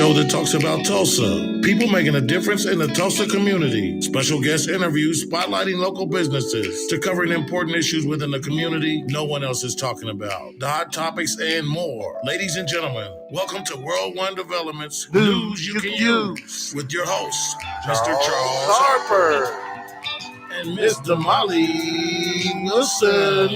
Show that talks about Tulsa, people making a difference in the Tulsa community, special guest interviews spotlighting local businesses, to covering important issues within the community no one else is talking about, the hot topics and more. Ladies and gentlemen, welcome to World One Development's News You Can Use with your hosts, Mr. Charles Harper and Miss Damali Wilson.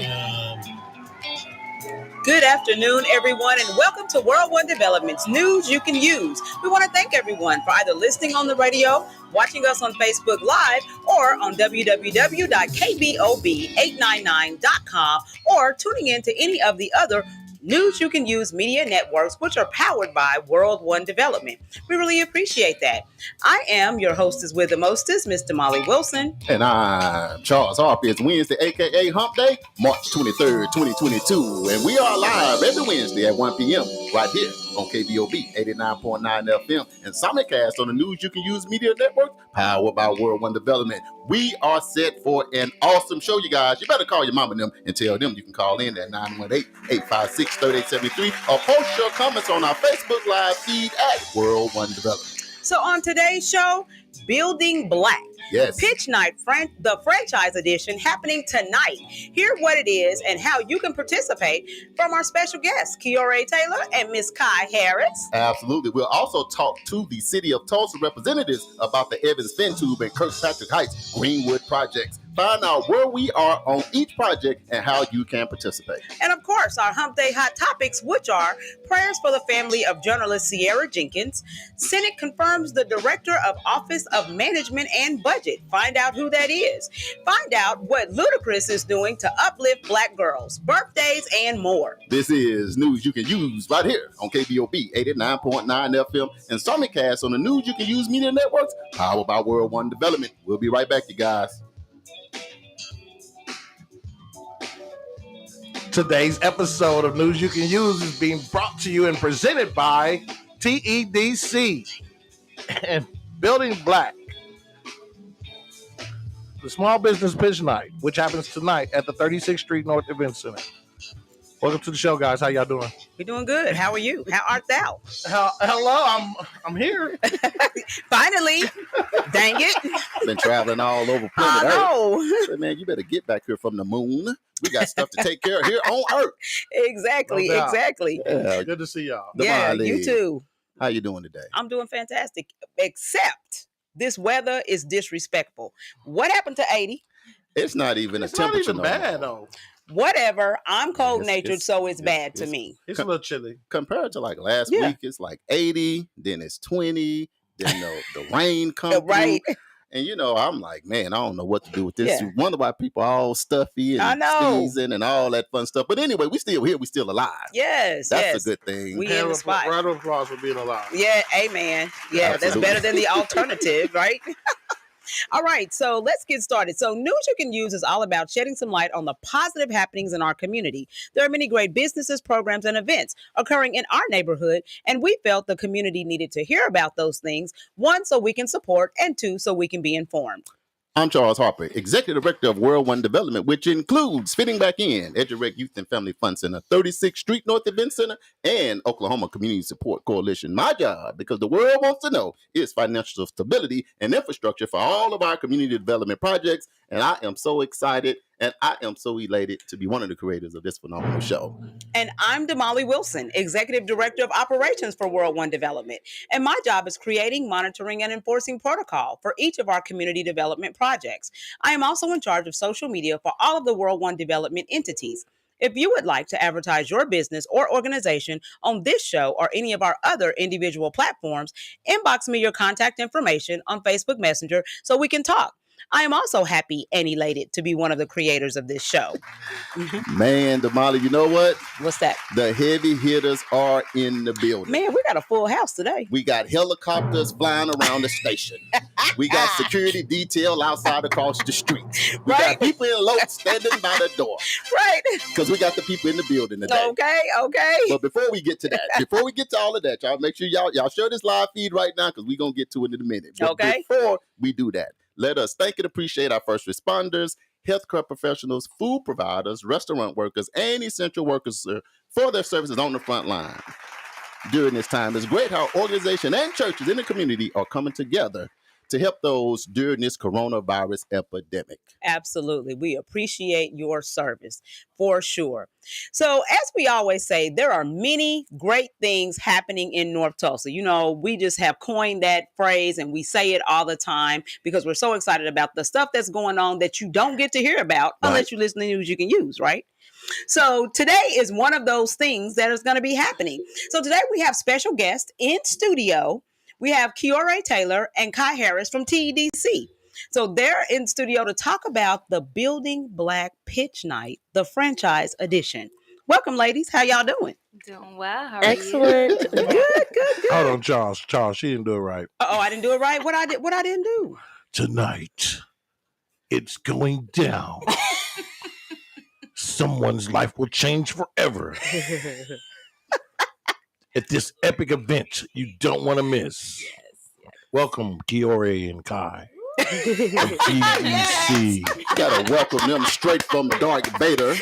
Good afternoon, everyone, and welcome to World One Development's News You Can Use. We want to thank everyone for either listening on the radio, watching us on Facebook Live, or on www.kbob899.com, or tuning in to any of the other News You Can Use media networks, which are powered by World One Development. We really appreciate that. I am your hostess with the mostest, Miss Damali Wilson. And I'm Charles Harper. It's Wednesday, a.k.a. Hump Day, March 23rd, 2022. And we are live every Wednesday at 1 p.m. right here on Kbob 89.9 FM and simulcast on the News You Can Use media network, powered by World One Development. We are set for an awesome show, you guys. You better call your mama and them and tell them you can call in at 918-856-3873 or post your comments on our Facebook Live feed at World One Development. So on today's show, Building Black. Yes. Pitch Night, the franchise edition, happening tonight. Hear what it is and how you can participate from our special guests, Kiore Taylor and Miss Kai Harris. Absolutely. We'll also talk to the City of Tulsa representatives about the Evans Fentube and Kirkpatrick Heights Greenwood projects. Find out where we are on each project and how you can participate. And of course, our Hump Day hot topics, which are prayers for the family of journalist Sierra Jenkins. Senate confirms the Director of Office of Management and Budget. Find out who that is. Find out what Ludacris is doing to uplift Black girls, birthdays, and more. This is News You Can Use right here on KBOB 89.9 FM and simulcast on the News You Can Use media networks, powered by World One Development. We'll be right back, you guys. Today's episode of News You Can Use is being brought to you and presented by TEDC and Building Black. The Small Business Pitch Night, which happens tonight at the 36th Street North Event Center. Welcome to the show, guys. How y'all doing? We're doing good. How are you? How art thou? Hello, I'm here. Finally. Dang it. Been traveling all over planet Earth. know. So, man, you better get back here from the moon. We got stuff to take care of here on Earth. Exactly. No doubt. Exactly. Yeah. Good to see y'all. Yeah, Damali, you too. How you doing today? I'm doing fantastic, except this weather is disrespectful. What happened to 80? It's not even It's a temperature. not even bad, though. Whatever. I'm cold-natured, It's- so it's bad to me. It's a little chilly. Compared to like last Yeah. week, it's like 80, then it's 20, then the rain comes Right. through. And, I'm like, man, I don't know what to do with this. Yeah. You wonder why people are all stuffy I and know. sneezing and all that fun stuff. But anyway, we still here. We still alive. Yes, That's yes. a good thing. We in the spot. Round of applause for being alive. Yeah, amen. Yeah, that's Absolutely. better than the alternative, right? All right, so let's get started. So News You Can Use is all about shedding some light on the positive happenings in our community. There are many great businesses, programs, and events occurring in our neighborhood, and we felt the community needed to hear about those things, one, so we can support, and two, so we can be informed. I'm Charles Harper, Executive Director of World One Development, which includes fitting back in EduRec Youth and Family Fund Center, 36th Street North Event Center, and Oklahoma Community Support Coalition. My job, because the world wants to know, is financial stability and infrastructure for all of our community development projects. And I am so excited and I am so elated to be one of the creators of this phenomenal show. And I'm Damali Wilson, Executive Director of Operations for World One Development. And my job is creating, monitoring, and enforcing protocol for each of our community development projects. I am also in charge of social media for all of the World One Development entities. If you would like to advertise your business or organization on this show or any of our other individual platforms, inbox me your contact information on Facebook Messenger so we can talk. I am also happy and elated to be one of the creators of this show. Man, Damali, you know what? What's that? The heavy hitters are in the building. Man, we got a full house today. We got helicopters flying around the station. We got security detail outside across the street. We got people in loads standing by the door. Right. Because we got the people in the building today. Okay. But before we get to that, before we get to all of that, y'all make sure y'all share this live feed right now because we're going to get to it in a minute. But Okay. before we do that, let us thank and appreciate our first responders, healthcare professionals, food providers, restaurant workers, and essential workers for their services on the front line. during this time. It's great how organizations and churches in the community are coming together to help those during this coronavirus epidemic. Absolutely. We appreciate your service for sure. So, as we always say, there are many great things happening in North Tulsa. You know, we just have coined that phrase and we say it all the time because we're so excited about the stuff that's going on that you don't get to hear about unless you listen to news you can use, right? So today is one of those things that is going to be happening. So today we have special guests in studio. We have Kiore Taylor and Kai Harris from TEDC. So they're in studio to talk about the Building Black Pitch Night, the franchise edition. Welcome, ladies. How y'all doing? Doing well. How are Excellent. you? Good. Hold on, Charles. Charles, she didn't do it right. Oh, I didn't do it right. What I didn't do? Tonight, it's going down. Someone's life will change forever at this epic event you don't want to miss. Yes. Welcome, Kiore and Kai. TEDC. Gotta welcome them straight from Dark Vader.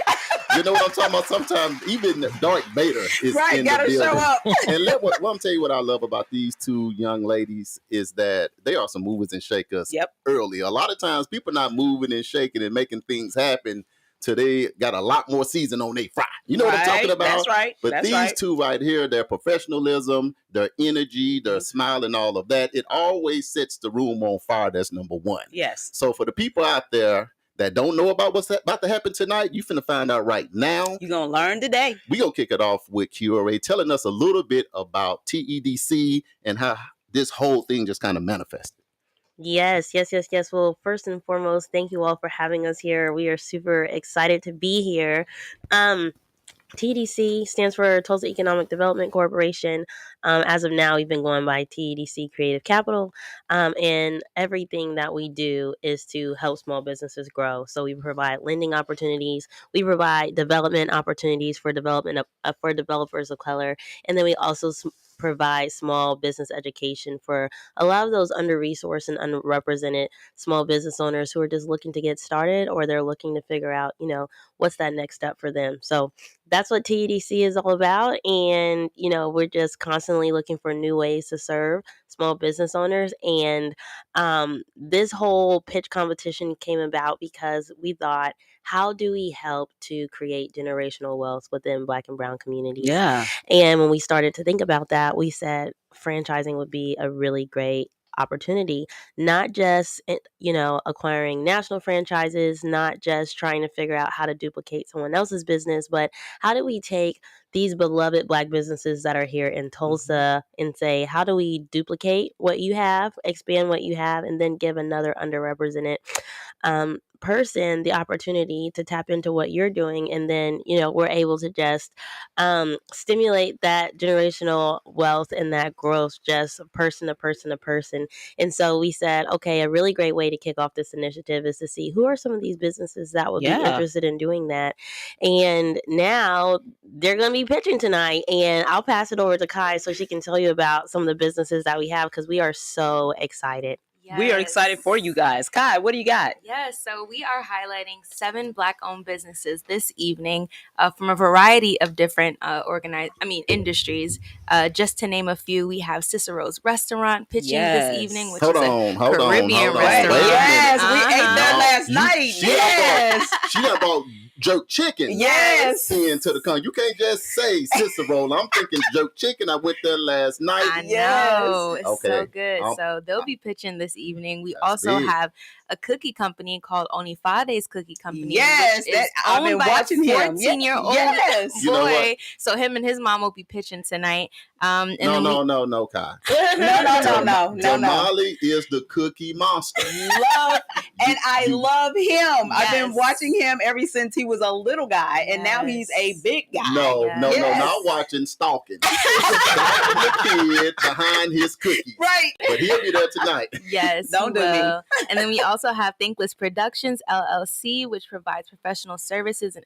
You know what I'm talking about? Sometimes even Dark Vader is Right, in gotta the building. show up. And let me tell you what I love about these two young ladies is that they are some movers and shakers early. A lot of times people not moving and shaking and making things happen till they got a lot more season on their fry. You know what I'm talking about? That's right. But these two right here, their professionalism, their energy, their smile and all of that, it always sets the room on fire. That's number one. Yes. So for the people out there that don't know about what's about to happen tonight, you finna find out right now. You're going to learn today. We're going to kick it off with Kiore telling us a little bit about TEDC and how this whole thing just kind of manifested. Yes. Well, first and foremost, thank you all for having us here. We are super excited to be here. TEDC stands for Tulsa Economic Development Corporation. As of now, we've been going by TEDC Creative Capital. And everything that we do is to help small businesses grow. So we provide lending opportunities. We provide development opportunities for for developers of color. And then we also provide small business education for a lot of those under-resourced and underrepresented small business owners who are just looking to get started, or they're looking to figure out, what's that next step for them. So that's what TEDC is all about. And, we're just constantly looking for new ways to serve small business owners. And this whole pitch competition came about because we thought, how do we help to create generational wealth within Black and Brown communities? Yeah. And when we started to think about that, we said franchising would be a really great opportunity, not just, acquiring national franchises, not just trying to figure out how to duplicate someone else's business, but how do we take these beloved Black businesses that are here in Tulsa and say, how do we duplicate what you have, expand what you have, and then give another underrepresented person the opportunity to tap into what you're doing. And then, we're able to just stimulate that generational wealth and that growth just person to person to person. And so we said, okay, a really great way to kick off this initiative is to see who are some of these businesses that would be interested in doing that. And now they're going to be pitching tonight, and I'll pass it over to Kai so she can tell you about some of the businesses that we have, because we are so excited. Yes. We are excited for you guys. Kai, what do you got? Yes, so we are highlighting 7 Black-owned businesses this evening from a variety of different industries. Just to name a few, we have Cicero's Restaurant pitching this evening, which is a Caribbean restaurant. Yes, we ate there last night. She got about jerk chicken. Yes. Into the con. You can't just say Cicero. I'm thinking jerk chicken. I went there last night. I know. It's Okay. so good. So they'll be pitching this evening. We also have a cookie company called Onifade's Cookie Company. Yes, which is I've been owned by watching a him. 14-year-old Yes. You know boy. what? So him and his mom will be pitching tonight. No, Kai. No. Jamali is the cookie monster. I love him. Yes. I've been watching him ever since he was a little guy, and now he's a big guy. No, Yes. not watching, stalking. The kid behind his cookies. Right. But he'll be there tonight. Yes, Don't do me. And then we also have Thankless Productions LLC, which provides professional services and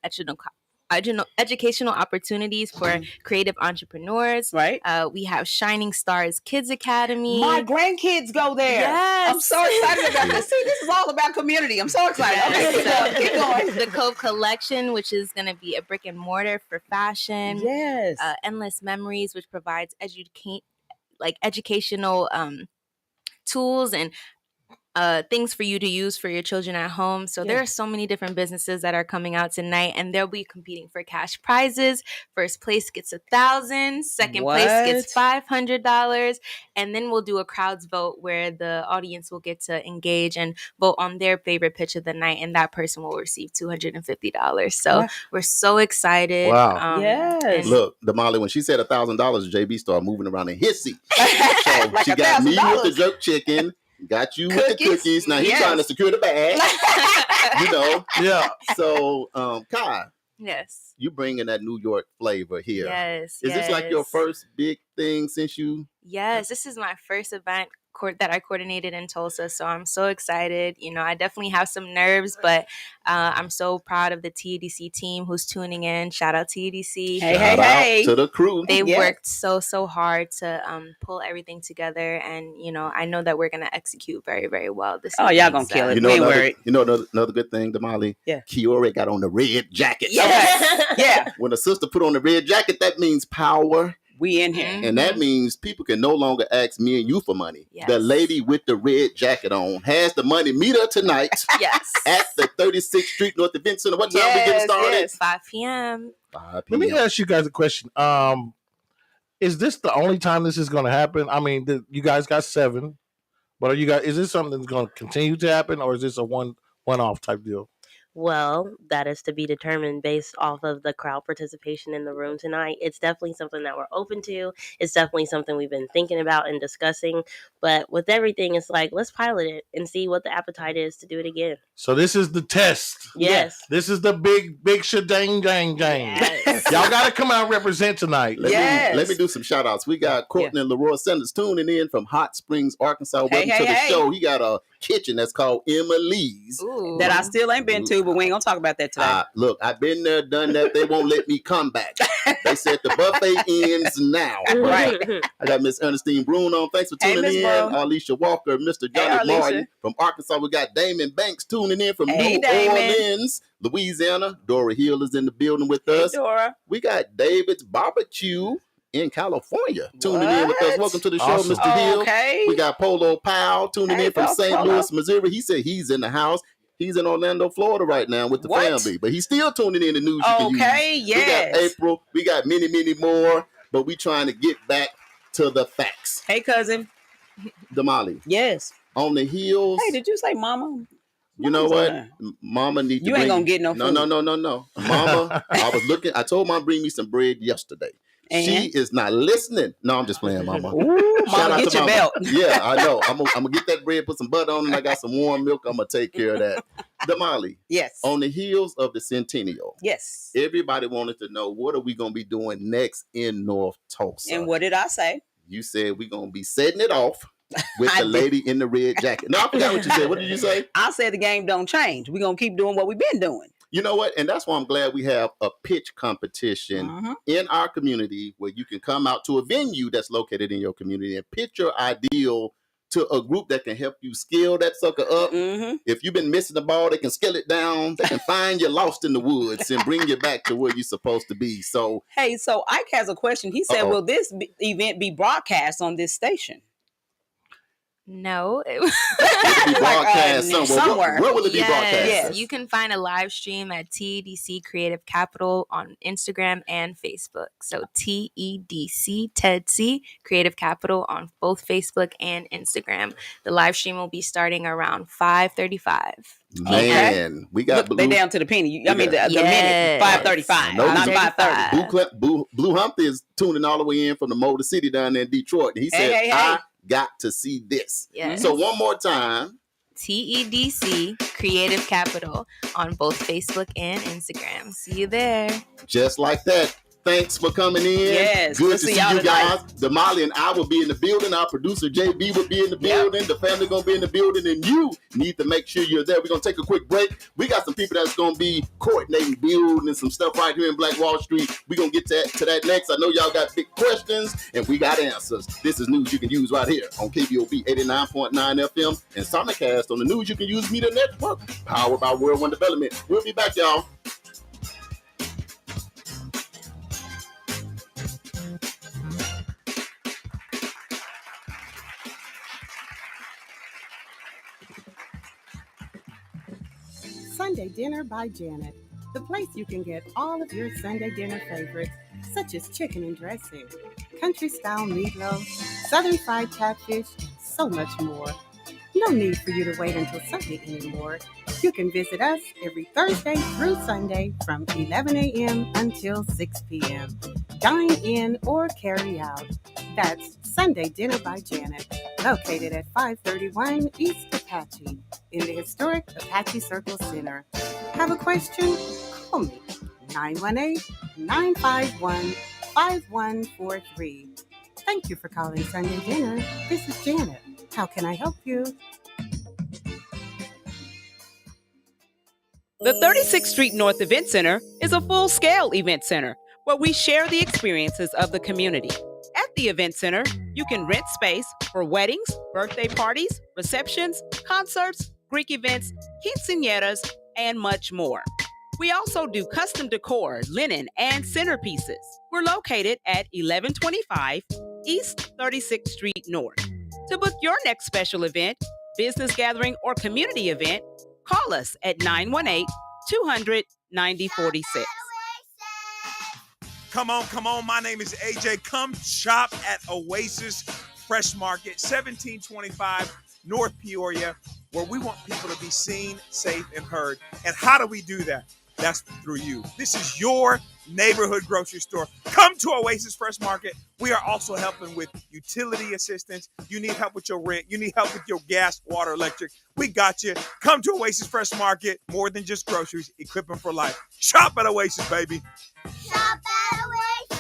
educational opportunities for creative entrepreneurs. Right. We have Shining Stars Kids Academy. My grandkids go there. Yes. I'm so excited about this. See, this is all about community. I'm so excited. Yes. Okay, keep going. The Kbob Collection, which is going to be a brick and mortar for fashion. Yes. Endless Memories, which provides educational tools and things for you to use for your children at home. So there are so many different businesses that are coming out tonight, and they'll be competing for cash prizes. First place gets $1,000. Second place gets $500, and then we'll do a crowds vote where the audience will get to engage and vote on their favorite pitch of the night, and that person will receive $250. So we're so excited. Wow. Yes. Look, Damali, when she said $1,000, JB started moving around in his seat. So Like she got me $1,000. with the jerk chicken. Got you with the cookies. Now he's trying to secure the bag. Yeah. So, Kai. Yes. You bringing that New York flavor here. Yes. Is this like your first big thing since you? Yes, this is my first event that I coordinated in Tulsa, so I'm so excited. I definitely have some nerves, but I'm so proud of the TEDC team who's tuning in. Shout out TEDC. Shout out to the crew. They worked so hard to pull everything together, and I know that we're gonna execute very, very well this evening. Y'all gonna kill it. Another good thing, Damali. Yeah. Kiore got on the red jacket. Yes. Yeah. When a sister put on the red jacket, that means power. We in here. And that means people can no longer ask me and you for money. Yes. The lady with the red jacket on has the money. Meet her tonight at the 36th Street North Event Center. What time we getting started? 5 p.m. 5 p.m. Let me ask you guys a question. Is this the only time this is going to happen? I mean, you guys got 7, but is this something that's going to continue to happen, or is this a one-off type deal? Well, that is to be determined based off of the crowd participation in the room tonight. It's definitely something that we're open to. It's definitely something we've been thinking about and discussing. But with everything, it's like, let's pilot it and see what the appetite is to do it again. So this is the test. Yes. This is the big shadang gang. Yes. Y'all got to come out and represent tonight. Let me do some shout outs. We got Courtney and Leroy Sanders tuning in from Hot Springs, Arkansas. Welcome to the show. He got a kitchen that's called Emily's. That I still ain't been to, but we ain't gonna talk about that today. Look, I've been there, done that. They won't let me come back. They said the buffet ends now. Right. I got Miss Ernestine Bruno. Thanks for tuning in. Alicia Walker, Mr. Johnny Martin from Arkansas. We got Damon Banks tuning in from New Orleans, Louisiana. Dora Hill is in the building with us. Dora. We got David's Barbecue in California tuning in with us. Welcome to the show, Mr. Hill. Okay. We got Polo Powell tuning in from St. Louis, Missouri. He said he's in the house. He's in Orlando, Florida right now with the family, but he's still tuning in the news. Yes. We got April. We got many, many more, but we trying to get back to the facts. Hey, cousin. Damali. Yes. On the heels. Hey, did you say mama? You know what? Mama needs to You ain't gonna get no food. No. Mama, I was looking. I told Mom bring me some bread yesterday. And? She is not listening. No, I'm just playing, Mama. Ooh, Mama, get your belt. Yeah, I know. I'm gonna get that bread, put some butter on it, and I got some warm milk. I'm gonna take care of that. Damali. Yes. On the heels of the Centennial. Yes. Everybody wanted to know, what are we gonna be doing next in North Tulsa? And what did I say? You said we're gonna be setting it off with the lady in the red jacket. No, I forgot what you said. What did you say? I said the game don't change. We're gonna keep doing what we've been doing. You know what? And that's why I'm glad we have a pitch competition in our community where you can come out to a venue that's located in your community and pitch your ideal to a group that can help you scale that sucker up. If you've been missing the ball, they can scale it down. They can find you lost in the woods and bring you back to where you're supposed to be. So, hey, so Ike has a question. He said, will this event be broadcast on this station? No. It'll be broadcast somewhere. Where will it be broadcast? Yes. You can find a live stream at TEDC Creative Capital on Instagram and Facebook. So TEDC, TEDC Creative Capital on both Facebook and Instagram. The live stream will be starting around 5:35. Man, we got they down to the penny. The minute 5:35, not 5:30. Blue Humphrey is tuning all the way in from the Motor City down there in Detroit. He said, I got to see this. Yes. So one more time. TEDC Creative Capital on both Facebook and Instagram. See you there. Just like that. Thanks for coming in. Yes, Good we'll to see see y'all you tonight. guys. Damali and I will be in the building. Our producer JB will be in the building. The family gonna be in the building, and you need to make sure you're there. We're gonna take a quick break. We got some people that's gonna be coordinating, building some stuff right here in Black Wall Street. We're gonna get to that next. I know y'all got big questions, and we got answers. This is news you can use right here on KBOB 89.9 FM and Simulcast on the News You Can Use Media Network, powered by World One Development. We'll be back, y'all. Sunday Dinner by Janet, the place you can get all of your Sunday dinner favorites, such as chicken and dressing, country-style meatloaf, southern fried catfish, and so much more. No need for you to wait until Sunday anymore. You can visit us every Thursday through Sunday from 11 a.m. until 6 p.m. Dine in or carry out. That's Sunday Dinner by Janet, located at 531 East Apache in the historic Apache Circle Center. Have a question? Call me, 918-951-5143. Thank you for calling Sunday Dinner. This is Janet. How can I help you? The 36th Street North Event Center is a full-scale event center where we share the experiences of the community. At the event center, you can rent space for weddings, birthday parties, receptions, concerts, Greek events, quinceañeras, and much more. We also do custom decor, linen, and centerpieces. We're located at 1125 East 36th Street North. To book your next special event, business gathering, or community event, call us at 918-200-9046. Come on. My name is AJ. Come shop at Oasis Fresh Market, 1725 North Peoria, where we want people to be seen, safe, and heard. And how do we do that? That's through you. This is your neighborhood grocery store. Come to Oasis Fresh Market. We are also helping with utility assistance. You need help with your rent. You need help with your gas, water, electric. We got you. Come to Oasis Fresh Market. More than just groceries, equipment for life. Shop at Oasis, baby. Shop at Oasis.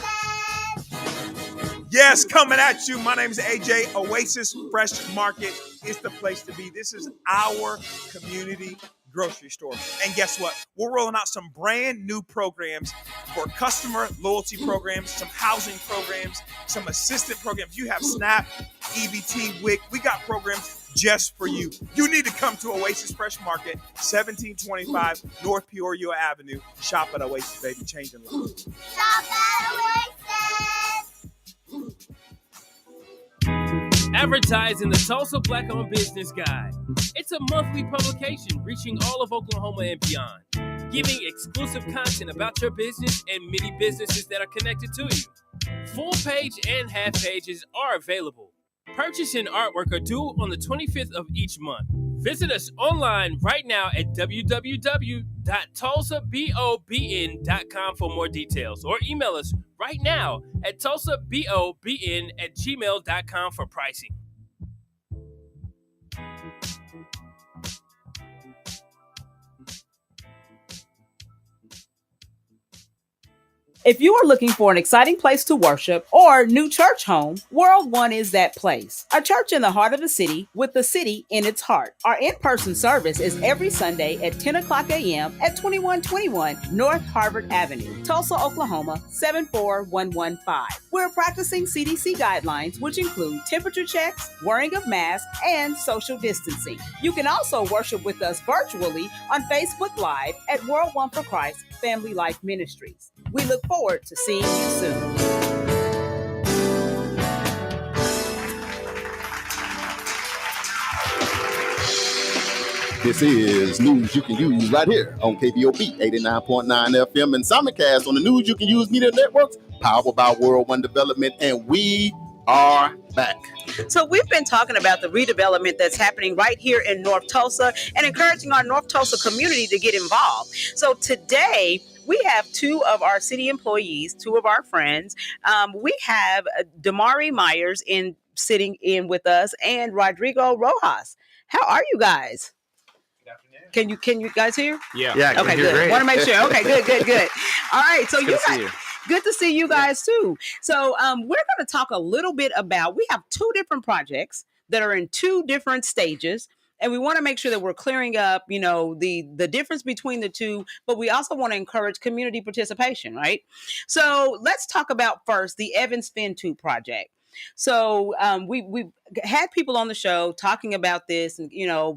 Yes, coming at you. My name is AJ. Oasis Fresh Market is the place to be. This is our community grocery store. And guess what? We're rolling out some brand new programs for customer loyalty programs, some housing programs, some assistant programs. You have SNAP, EBT, WIC. We got programs just for you. You need to come to Oasis Fresh Market, 1725 North Peoria Avenue. Shop at Oasis, baby. Changing lives. Shop at Oasis. Advertise in the Tulsa Black-Owned Business Guide. It's a monthly publication reaching all of Oklahoma and beyond, giving exclusive content about your business and many businesses that are connected to you. Full page and half pages are available. Purchase and artwork are due on the 25th of each month. Visit us online right now at www.tulsabobn.com for more details, or email us right now at tulsabobn@gmail.com for pricing. If you are looking for an exciting place to worship or new church home, World One is that place. A church in the heart of the city with the city in its heart. Our in-person service is every Sunday at 10 o'clock a.m. at 2121 North Harvard Avenue, Tulsa, Oklahoma, 74115. We're practicing CDC guidelines, which include temperature checks, wearing of masks, and social distancing. You can also worship with us virtually on Facebook Live at World One for Christ Family Life Ministries. We look forward to seeing you soon. This is News You Can Use right here on KBOB 89.9 FM and Simulcast on the News You Can Use Media Networks, powered by World One Development, and we are back. So we've been talking about the redevelopment that's happening right here in North Tulsa and encouraging our North Tulsa community to get involved. So today, we have two of our city employees, two of our friends. We have Damari Myers sitting in with us and Rodrigo Rojas. How are you guys? Good afternoon. Can you guys hear? Yeah. Okay, good. Want to make sure. Okay, good. All right. So Good to see you guys too. So we're going to talk a little bit about, we have two different projects that are in two different stages. And we want to make sure that we're clearing up, the difference between the two, but we also want to encourage community participation, right? So let's talk about first the Evans Fin 2 project. So we've had people on the show talking about this, and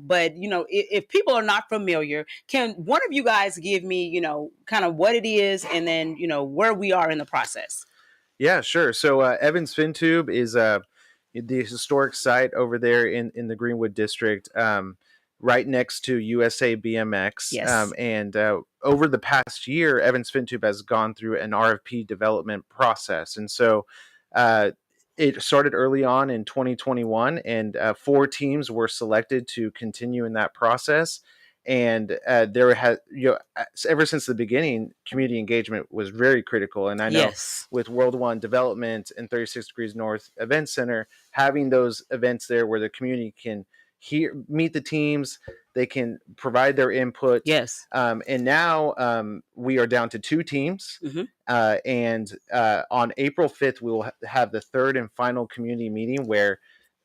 but if people are not familiar, can one of you guys give me kind of what it is, and then where we are in the process? Yeah, sure. So Evans FinTube is the historic site over there in the Greenwood district, right next to USA BMX. Yes. And over the past year, Evans FinTube has gone through an RFP development process. And so it started early on in 2021, and 4 teams were selected to continue in that process. And there has, ever since the beginning, community engagement was very critical. And I know Yes. with World One Development and 36 Degrees North Event Center, having those events there where the community can meet the teams, they can provide their input. Yes. And now we are down to 2 teams. Mhm. And on April 5th, we will have the third and final community meeting where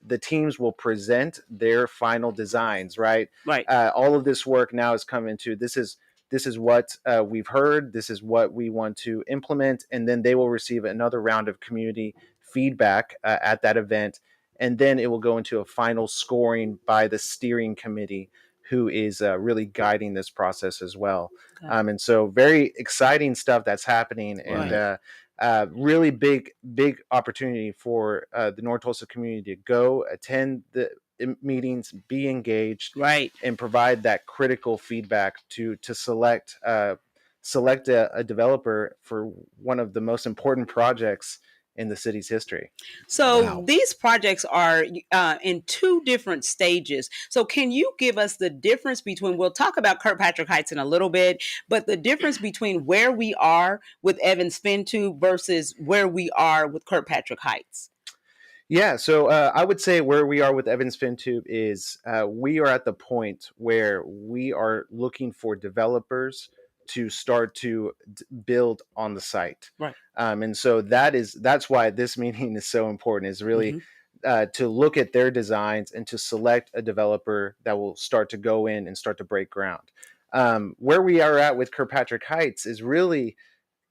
the teams will present their final designs, right? Right. All of this work now is coming to this is what we've heard. This is what we want to implement. And then they will receive another round of community feedback at that event. And then it will go into a final scoring by the steering committee, who is really guiding this process as well. Okay. And so very exciting stuff that's happening. And really big opportunity for the North Tulsa community to go attend the meetings, be engaged, Right, and provide that critical feedback to select a developer for one of the most important projects in the city's history. So Wow. these projects are in 2 different stages. So can you give us the difference between, we'll talk about Kirkpatrick Heights in a little bit, but the difference between where we are with Evans FinTube versus where we are with Kirkpatrick Heights? Yeah, so I would say where we are with Evans FinTube is we are at the point where we are looking for developers to start to build on the site. Right. And so that's why this meeting is so important, is really to look at their designs and to select a developer that will start to go in and start to break ground. Where we are at with Kirkpatrick Heights is really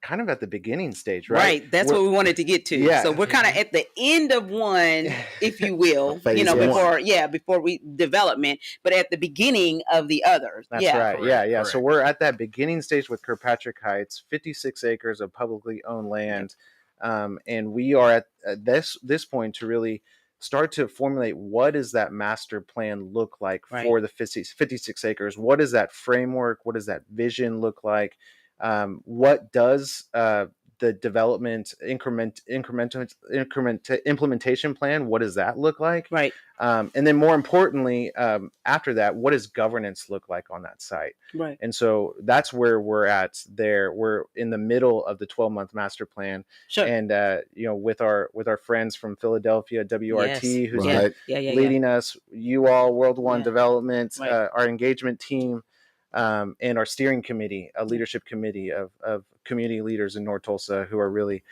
kind of at the beginning stage, right? Right. That's what we wanted to get to. Yeah. So we're kind of at the end of one, if you will, Phase one. before we development, but at the beginning of the others. That's yeah. right. Correct, Yeah. So correct. we're at that beginning stage with Kirkpatrick Heights, 56 acres of publicly owned land. And we are at this point to really start to formulate what does that master plan look like for the 56 acres? What is that framework? What does that vision look like? What does the development implementation plan, what does that look like? Right. And then more importantly, after that, what does governance look like on that site? Right. And so that's where we're at there. We're in the middle of the 12-month master plan. Sure. And with our friends from Philadelphia, WRT, Yes. who's Right. leading us, you all, World One Yeah. Development, Right. our engagement team, and our steering committee, a leadership committee of community leaders in North Tulsa who are really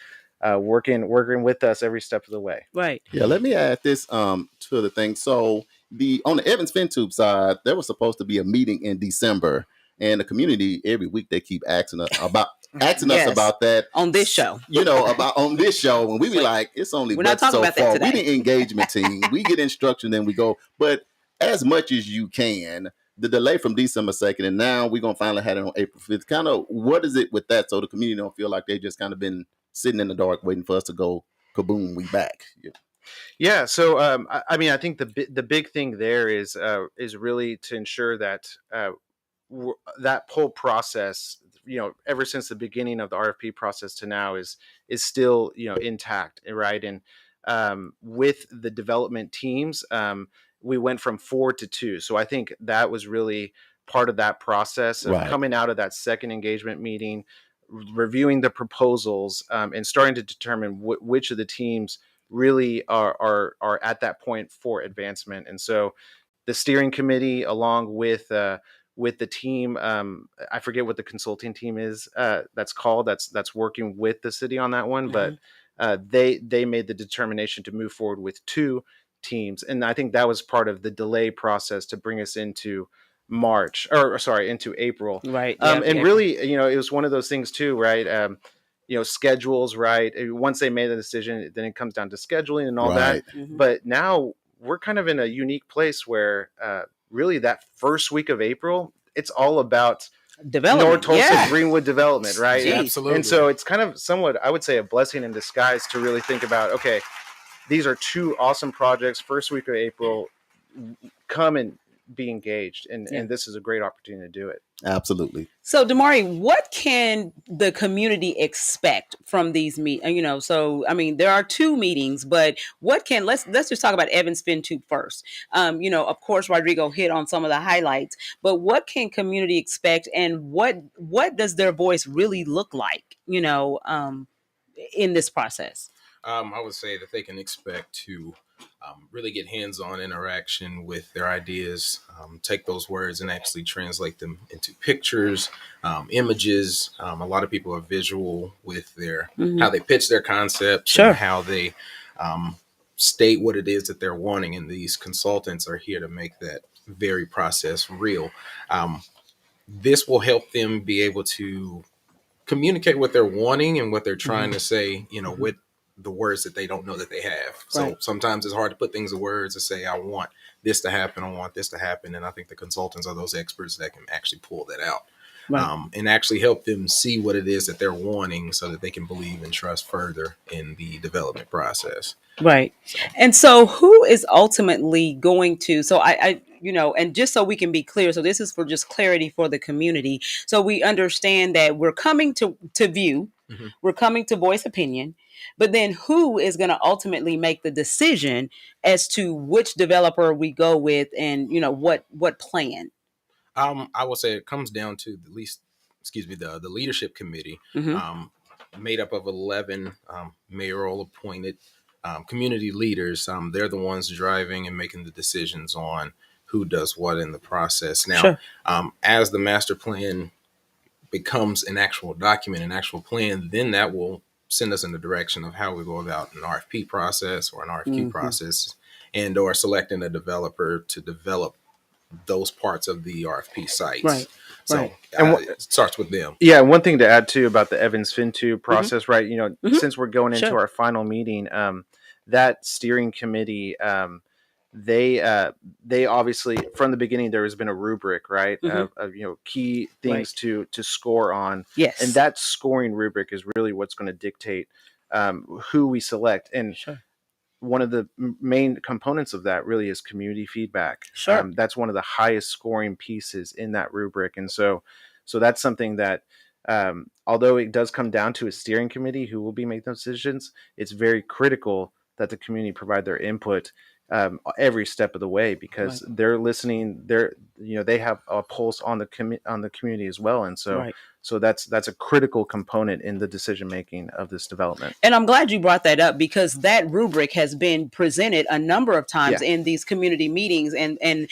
working with us every step of the way. Right. Yeah, let me add this to the thing. So on the Evans FinTube side, there was supposed to be a meeting in December, and the community every week they keep asking us about Yes. us about that On this show. about on this show, and we be like, it's only We're not but talking so about that far. today. We the engagement team, we get instruction, then we go. But as much as you can, the delay from December 2nd, and now we're gonna finally have it on April 5th. Kind of what is it with that, so the community don't feel like they just kind of been sitting in the dark waiting for us to go kaboom, we back. Yeah. So I mean, I think the big thing there is really to ensure that that whole process, ever since the beginning of the RFP process to now is still intact, right? And with the development teams, we went from 4 to 2. So I think that was really part of that process of Right. coming out of that second engagement meeting, reviewing the proposals, and starting to determine which of the teams really are at that point for advancement. And so the steering committee, along with with the team. I forget what the consulting team is that's called. That's working with the city on that one, but they made the determination to move forward with 2 teams, and I think that was part of the delay process to bring us into March, or sorry, into April. Right. And really, it was one of those things too, right? Schedules, right? Once they made the decision, then it comes down to scheduling and all that. Mhm. But now we're kind of in a unique place where really that first week of April, it's all about Development. North Tulsa Yeah. Greenwood development, right? Jeez. Absolutely. And so it's kind of somewhat, I would say, a blessing in disguise to really think about, okay, these are 2 awesome projects, first week of April, come and be engaged. And this is a great opportunity to do it. Absolutely. So, Damari, what can the community expect from these meetings? So I mean, there are 2 meetings, but what can let's just talk about Evans FinTube first. Of course, Rodrigo hit on some of the highlights, but what can community expect, and what does their voice really look like? In this process. I would say that they can expect to really get hands-on interaction with their ideas, take those words and actually translate them into pictures, images. A lot of people are visual with their how they pitch their concepts, and how they state what it is that they're wanting, and these consultants are here to make that very process real. This will help them be able to communicate what they're wanting and what they're trying to say, with the words that they don't know that they have. So sometimes it's hard to put things in words to say, I want this to happen, I want this to happen. And I think the consultants are those experts that can actually pull that out. And actually help them see what it is that they're wanting, so that they can believe and trust further in the development process. Right. And so who is ultimately going to, so I and just so we can be clear, so this is for just clarity for the community. So we understand that we're coming to view, we're coming to voice opinion, but then who is going to ultimately make the decision as to which developer we go with, and what plan? I will say it comes down to the leadership committee, made up of 11 mayoral appointed community leaders. They're the ones driving and making the decisions on who does what in the process. Now, as the master plan becomes an actual document, an actual plan, then that will send us in the direction of how we go about an RFP process or an RFQ process, and or selecting a developer to develop those parts of the RFP sites. So it starts with them. Yeah, one thing to add too about the Evans FinTube process, right? Since we're going into our final meeting, that steering committee, they obviously from the beginning there has been a rubric, right, of key things to score on. Yes, and that scoring rubric is really what's going to dictate who we select. And one of the main components of that really is community feedback. That's one of the highest scoring pieces in that rubric, and so that's something that although it does come down to a steering committee who will be making those decisions, it's very critical that the community provide their input every step of the way, because they're listening. They have a pulse on the community as well, and so that's a critical component in the decision making of this development. And I'm glad you brought that up, because that rubric has been presented a number of times in these community meetings, and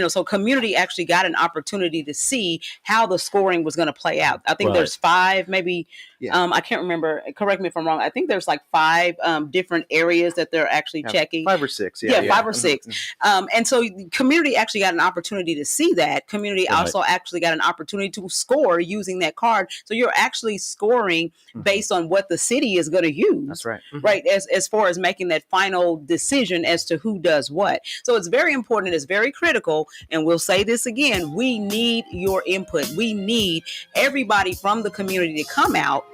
so community actually got an opportunity to see how the scoring was going to play out. I think there's 5, maybe. I can't remember. Correct me if I'm wrong. I think there's like 5 different areas that they're actually checking. 5 or 6. 5 or 6. And so community actually got an opportunity to see that. Community also actually got an opportunity to score using that card. So you're actually scoring based on what the city is going to use. That's right. Right. As far as making that final decision as to who does what. So it's very important. It's very critical. And we'll say this again. We need your input. We need everybody from the community to come out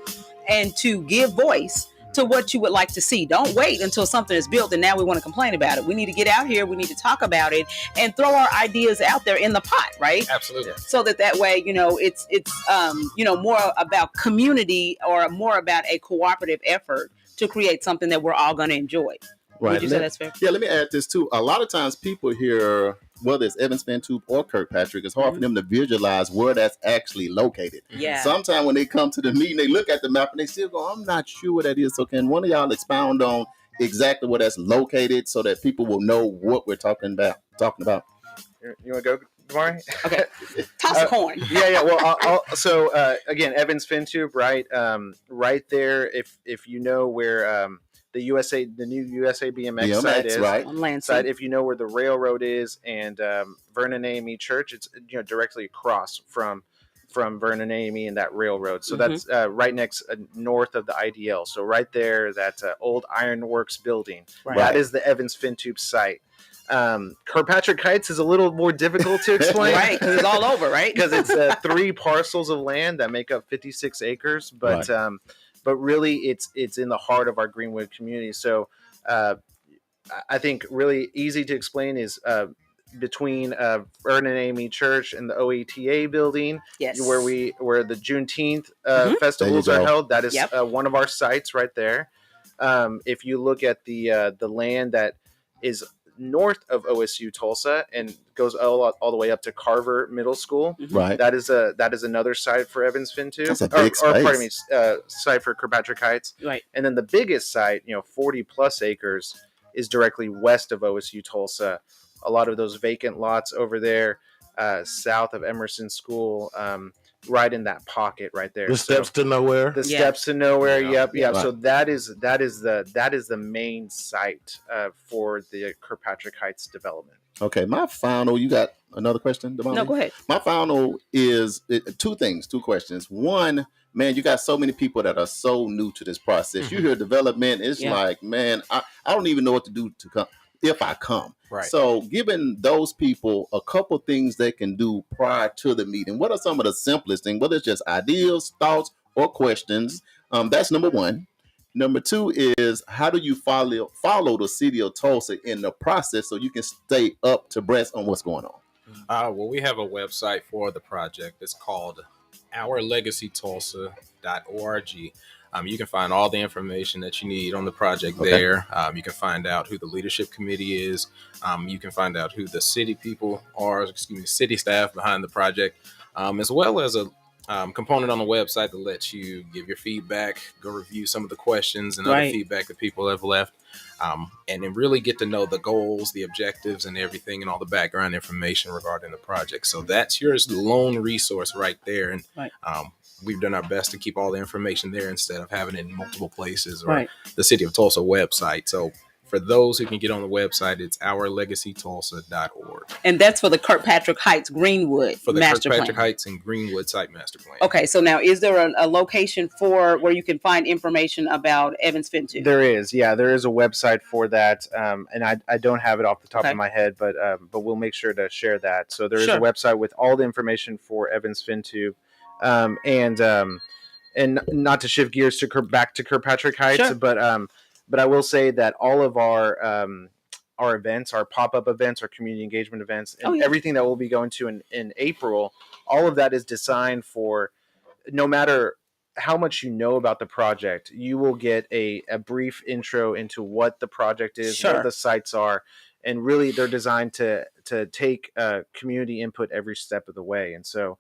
and to give voice to what you would like to see. Don't wait until something is built and now we want to complain about it. We need to get out here. We need to talk about it and throw our ideas out there in the pot, right? Absolutely. So that way, it's more about community, or more about a cooperative effort to create something that we're all going to enjoy. Right. Would you say that's fair? Yeah, let me add this too. A lot of times people hear, whether it's Evans FinTube or Kirkpatrick, it's hard for them to visualize where that's actually located. Yeah. Sometimes when they come to the meeting, they look at the map and they still go, I'm not sure where that is. So can one of y'all expound on exactly where that's located so that people will know what we're talking about? You want to go, Damari? Okay. Toss a coin. Yeah. Well, again, Evans FinTube, right? Right there. If you know where the new USA BMX site is, right? On Lansing. Side, if you know where the railroad is, and Vernon AME Church, it's directly across from Vernon AME and that railroad. So that's right next north of the IDL. So right there, that old Ironworks building. Right. That is the Evans FinTube site. Kirkpatrick Heights is a little more difficult to explain, Right, because it's all over, right? Because it's 3 parcels of land that make up 56 acres, but really it's in the heart of our Greenwood community. So I think really easy to explain is between Vernon AME Church and the OETA building, Yes. where the Juneteenth festivals There you are go. held. That is Yep. one of our sites right there. If you look at the land that is north of OSU Tulsa and goes all the way up to Carver Middle School, Right. that is another site for Evans FinTube. That's a big pardon me, space. site for Kirkpatrick Heights. Right. And then the biggest site, 40 plus acres, is directly west of OSU Tulsa. A lot of those vacant lots over there, south of Emerson School, right in that pocket right there. The steps to nowhere. The Yeah. steps to nowhere. Yeah. Yep. Right. So that is the main site for the Kirkpatrick Heights development. Okay, my final. You got another question, Damali? No, go ahead. My final is two questions. One, man, you got so many people that are so new to this process. You hear development, it's Yeah. like, man, I don't even know what to do to come if I come. Right. So giving those people a couple things they can do prior to the meeting, what are some of the simplest things, whether it's just ideas, thoughts, or questions? That's number one. Number two is, how do you follow the city of Tulsa in the process so you can stay up to breast on what's going on? Well, we have a website for the project. It's called ourlegacytulsa.org. You can find all the information that you need on the project there. You can find out who the leadership committee is. You can find out who the city people are, city staff behind the project, as well as a component on the website that lets you give your feedback, go review some of the questions and other feedback that people have left, and then really get to know the goals, the objectives, and everything, and all the background information regarding the project. So that's your lone resource right there. And we've done our best to keep all the information there instead of having it in multiple places or the City of Tulsa website. So for those who can get on the website, it's ourlegacytulsa.org. And that's for the Kirkpatrick Heights Greenwood For the master Kirkpatrick plan. Heights and Greenwood site master plan. Okay, so now is there a location for where you can find information about Evans FinTube? There is a website for that, and I don't have it off the top of my head, but we'll make sure to share that. So there is a website with all the information for Evans FinTube, and not to shift gears back to Kirkpatrick Heights, but I will say that all of our events, our pop-up events, our community engagement events, and everything that we'll be going to in April, all of that is designed for, no matter how much you know about the project, you will get a brief intro into what the project is, what the sites are, and really they're designed to take community input every step of the way. And so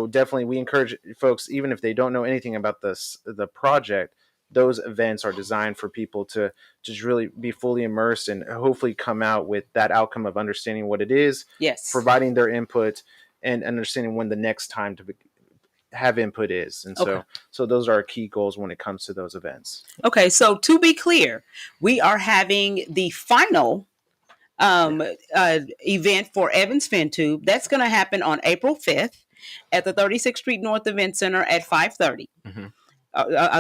definitely we encourage folks, even if they don't know anything about the project, those events are designed for people to just really be fully immersed and hopefully come out with that outcome of understanding what it is, providing their input, and understanding when the next time to have input is. And so those are our key goals when it comes to those events. Okay, so to be clear, we are having the final event for Evans FinTube. That's going to happen on April 5th at the 36th Street North Event Center at 5:30.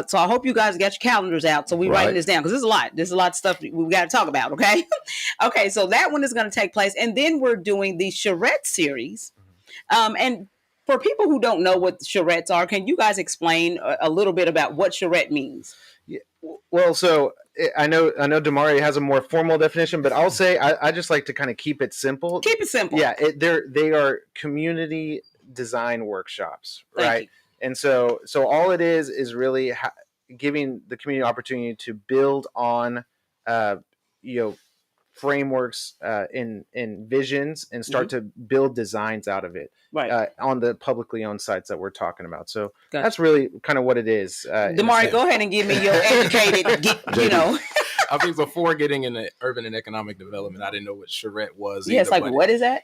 So I hope you guys got your calendars out. So we're writing this down because there's a lot. There's a lot of stuff we got to talk about. Okay. Okay. So that one is going to take place. And then we're doing the charrette series. And for people who don't know what charrettes are, can you guys explain a little bit about what charrette means? Yeah. Well, so I know Damari has a more formal definition, but I'll say I just like to kind of keep it simple. Keep it simple. Yeah. They are community design workshops, right? You. And so all it is really giving the community opportunity to build on, frameworks in visions and start to build designs out of it on the publicly owned sites that we're talking about. So that's really kind of what it is. Damari, go ahead and give me your educated, I mean, before getting into urban and economic development, I didn't know what charrette was. Yeah, it's either, like, what is that?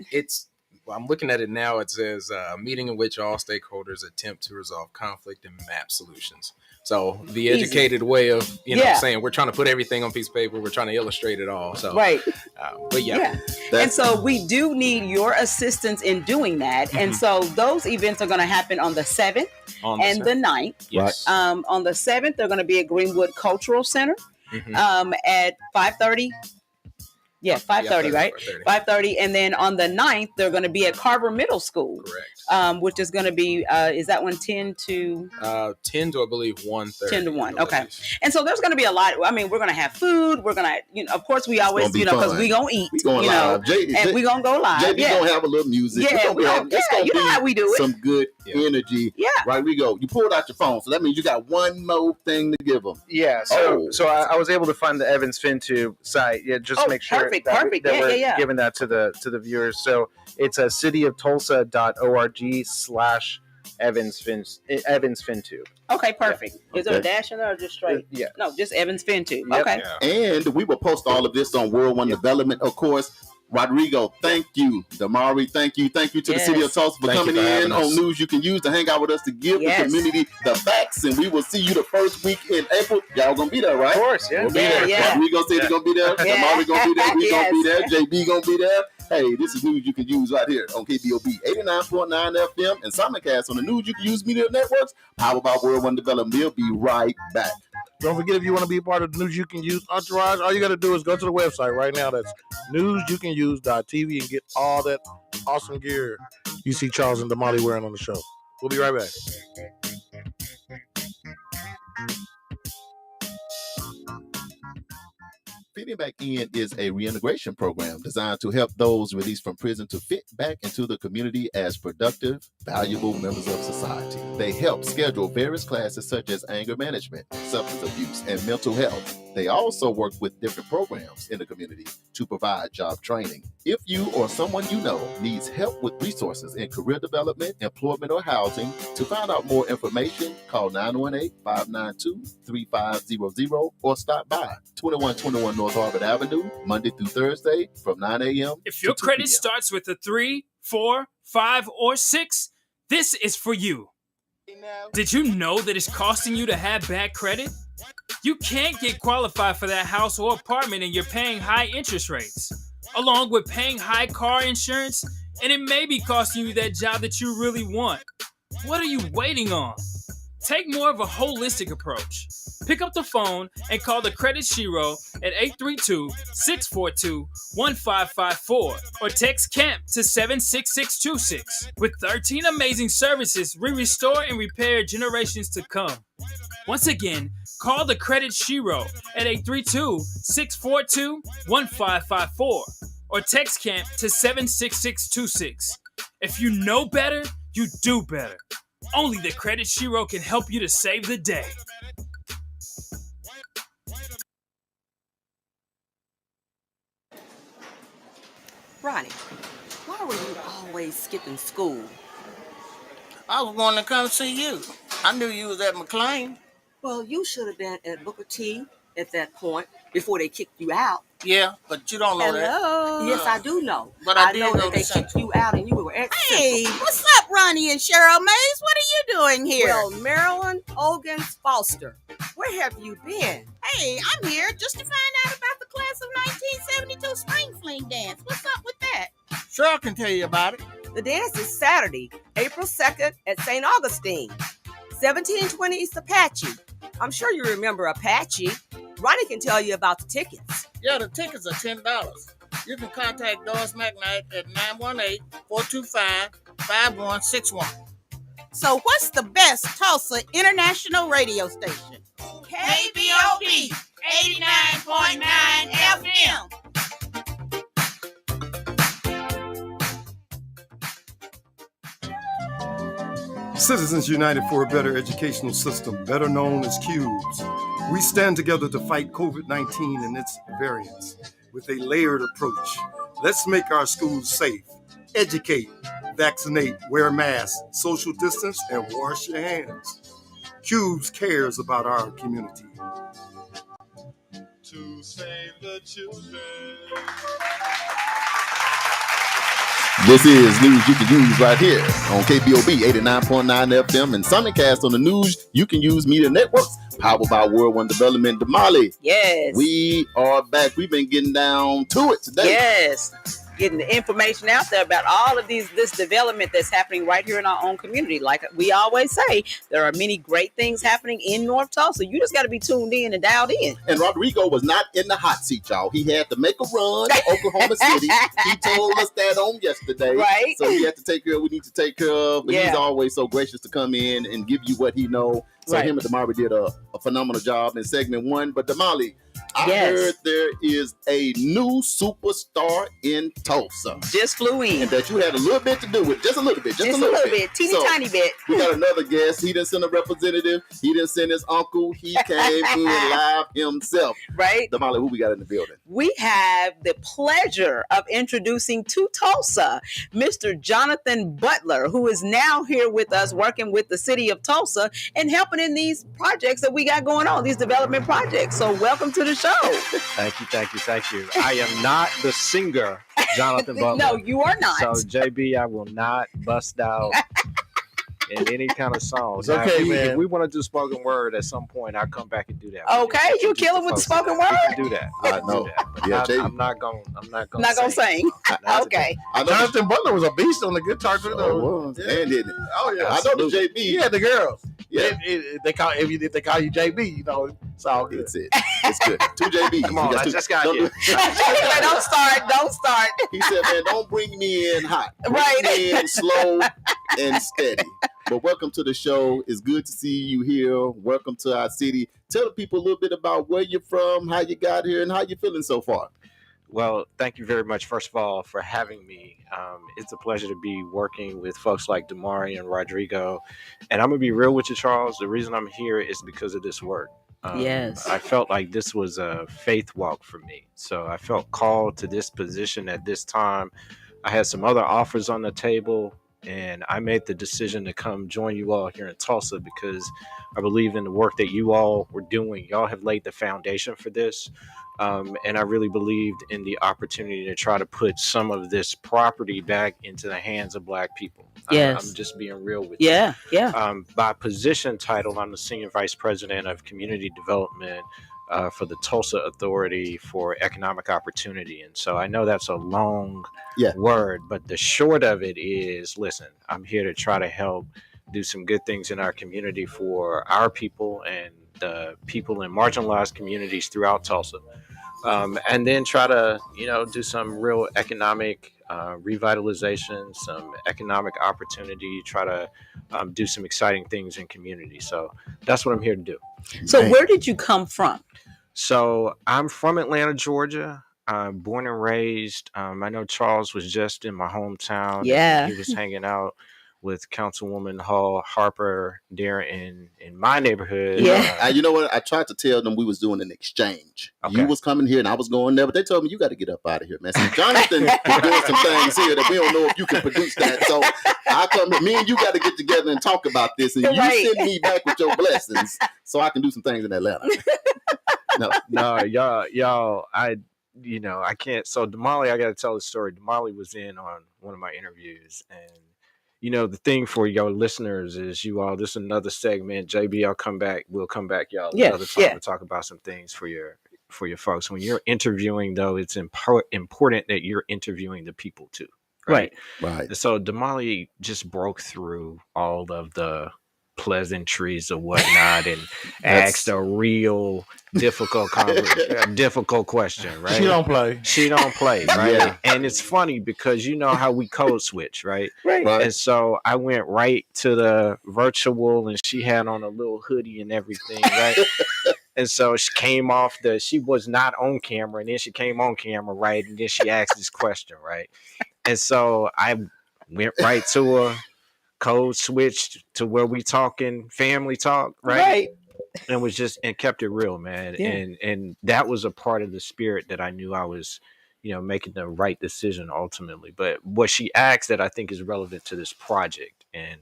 I'm looking at it now. It says a meeting in which all stakeholders attempt to resolve conflict and map solutions. So the educated way of, saying we're trying to put everything on piece of paper. We're trying to illustrate it all. So, right. But yeah. And so we do need your assistance in doing that. Mm-hmm. And so those events are going to happen on the 7th and the 9th. Yes. On the 7th, they're going to be at Greenwood Cultural Center at 5:30. Yeah, 5:30, right? 5:30. And then on the 9th, they're going to be at Carver Middle School. Correct. Which is going to be, is that one 10 to? 10 to, I believe, 1:30. 10 to 1, okay. And so there's going to be a lot. I mean, we're going to have food. We're going to, of course, we always, because we're going to eat. We're going live. And we're going to go live. JB going to have a little music. Yeah, you know how we do it. Some good energy. Yeah. Right, we go. You pulled out your phone, so that means you got one more thing to give them. Yeah, so I was able to find the Evans FinTube site. Yeah, just make sure perfect. that we're giving that to the viewers. So it's a cityofTulsa.org/Evans FinTube. Okay, perfect. Yeah. Is there a dash in there or just straight? Yeah. No, just Evans FinTube. Yep. Okay. Yeah. And we will post all of this on World One Development, of course. Rodrigo, thank you. Damari, thank you. Thank you to the city of Tulsa for coming in on News You Can Use to hang out with us to give the community the facts. And we will see you the first week in April. Y'all gonna be there, right? Of course, yeah. We'll be there. Rodrigo said he's gonna be there. Damari gonna be there. We gonna be there. JB gonna be there. Hey, this is News You Can Use right here on KBOB 89.9 FM and simulcast on the News You Can Use Media Networks, powered by World One Development. We'll be right back. Don't forget, if you want to be a part of the News You Can Use entourage, all you got to do is go to the website right now. That's newsyoucanuse.tv and get all that awesome gear you see Charles and Damali wearing on the show. We'll be right back. Fitting Back In is a reintegration program designed to help those released from prison to fit back into the community as productive, valuable members of society. They help schedule various classes such as anger management, substance abuse, and mental health. They also work with different programs in the community to provide job training. If you or someone you know needs help with resources in career development, employment, or housing, to find out more information, call 918-592-3500 or stop by 2121 North Harvard Avenue, Monday through Thursday from 9 a.m. If your credit starts with a 3, 4, 5, or 6, this is for you. Did you know that it's costing you to have bad credit? You can't get qualified for that house or apartment and you're paying high interest rates, along with paying high car insurance, and it may be costing you that job that you really want. What are you waiting on? Take more of a holistic approach. Pick up the phone and call the Credit Shiro at 832-642-1554 or text CAMP to 76626. With 13 amazing services, we restore and repair generations to come. Once again, call the Credit Shiro at 832-642-1554 or text CAMP to 76626. If you know better, you do better. Only the Credit Shiro can help you to save the day. Ronnie, why were you always skipping school? I was going to come see you. I knew you was at McLean. Well, you should have been at Booker T at that point before they kicked you out. Yeah, but you don't know that. Yes, I do know. But I know that they kicked you out and you were at Hey, Central. what's up, Ronnie and Cheryl Mays? What are you doing here? Well, Marilyn Ogans Foster, where have you been? Hey, I'm here just to find out about the class of 1972 Spring Fling dance. What's up with that? Cheryl can tell you about it. The dance is Saturday, April 2nd at St. Augustine, 1720 East Apache. I'm sure you remember Apache. Ronnie can tell you about the tickets. Yeah, the tickets are $10. You can contact Doris McKnight at 918-425-5161. So what's the best Tulsa International Radio Station? KBOB 89.9 FM. Citizens United for a Better Educational System, better known as Cubes. We stand together to fight COVID-19 and its variants with a layered approach. Let's make our schools safe. Educate, vaccinate, wear masks, social distance, and wash your hands. Cubes cares about our community. to save the children. This is news you can use right here on KBOB 89.9 FM and simulcast on the News You Can Use Media Networks, powered by World One Development. Damali, Yes. we are back. We've been getting down to it today. Yes. Getting the information out there about all of this development that's happening right here in our own community. Like we always say, there are many great things happening in North Tulsa. You just got to be tuned in and dialed in. And Rodrigo was not in the hot seat, y'all. He had to make a run to Oklahoma City. He told us that on yesterday. Right. So he had to take care of what we need to take care of. But Yeah. he's always so gracious to come in and give you what he knows. So Right. him and Damali did a phenomenal job in segment 1. But Damali, I Yes. heard there is a new superstar in Tulsa. Just flew in. And that you had a little bit to do with. Just a little bit. Just a little bit. Teeny tiny bit. We got another guest. He didn't send a representative. He didn't send his uncle. He came in live himself. Right. Damali, who we got in the building? We have the pleasure of introducing to Tulsa Mr. Jonathan Butler, who is now here with us working with the city of Tulsa and helping in these projects that we got going on, these development projects. So welcome to the show. Thank you. I am not the singer, Jonathan Butler. No, you are not. So, JB, I will not bust out in any kind of song. It's okay, man. If we want to do spoken word at some point, I'll come back and do that. Okay, you kill him with the spoken word? We can do that. I know. I'm not going Not gonna sing. Okay. Jonathan Butler was a beast on the guitar too, though. Was. And didn't it? Oh yeah, I know the JB. He had the girls. Yeah. If they call you JB, you know it's all good. That's it. It's good. 2 JB. Come on, I just got here. Don't start. He said, man, don't bring me in hot. Bring Right. me in slow and steady. But welcome to the show. It's good to see you here. Welcome to our city. Tell the people a little bit about where you're from, how you got here, and how you're feeling so far. Well, thank you very much, first of all, for having me. It's a pleasure to be working with folks like Damari and Rodrigo. And I'm going to be real with you, Charles. The reason I'm here is because of this work. Yes. I felt like this was a faith walk for me. So I felt called to this position at this time. I had some other offers on the table, and I made the decision to come join you all here in Tulsa because I believe in the work that you all were doing. Y'all have laid the foundation for this. And I really believed in the opportunity to try to put some of this property back into the hands of Black people. Yes. I'm just being real with you. Yeah. By position title, I'm the Senior Vice President of Community Development for the Tulsa Authority for Economic Opportunity. And so I know that's a long word, but the short of it is, listen, I'm here to try to help do some good things in our community for our people and the people in marginalized communities throughout Tulsa. And then try to, do some real economic revitalization, some economic opportunity, try to do some exciting things in community. So that's what I'm here to do. So where did you come from? So I'm from Atlanta, Georgia. I'm born and raised. I know Charles was just in my hometown. Yeah. He was hanging out with Councilwoman Hall Harper there in my neighborhood. Yeah. You know what? I tried to tell them we was doing an exchange. Okay. You was coming here and I was going there, but they told me you got to get up out of here, man. See, Jonathan is doing some things here that we don't know if you can produce that. So I come here, me and you got to get together and talk about this, and Right. you send me back with your blessings so I can do some things in Atlanta. No, y'all, I can't. So Damali, I got to tell the story. Damali was in on one of my interviews, and the thing for your listeners is you all. This is another segment. JB, we'll come back, y'all, another time to talk about some things for your folks. When you're interviewing, though, it's important that you're interviewing the people too. Right. And so Damali just broke through all of the pleasantries or whatnot and asked a real difficult question, right? She don't play, right? Yeah. And it's funny because you know how we code switch, right? Right. And so I went right to the virtual, and she had on a little hoodie and everything, right? And so she was not on camera, and then she came on camera, right? And then she asked this question, right? And so I went right to her, code switched to where we talking family talk, right? And kept it real, man. Yeah. And that was a part of the spirit that I knew I was, making the right decision ultimately. But what she asked that I think is relevant to this project and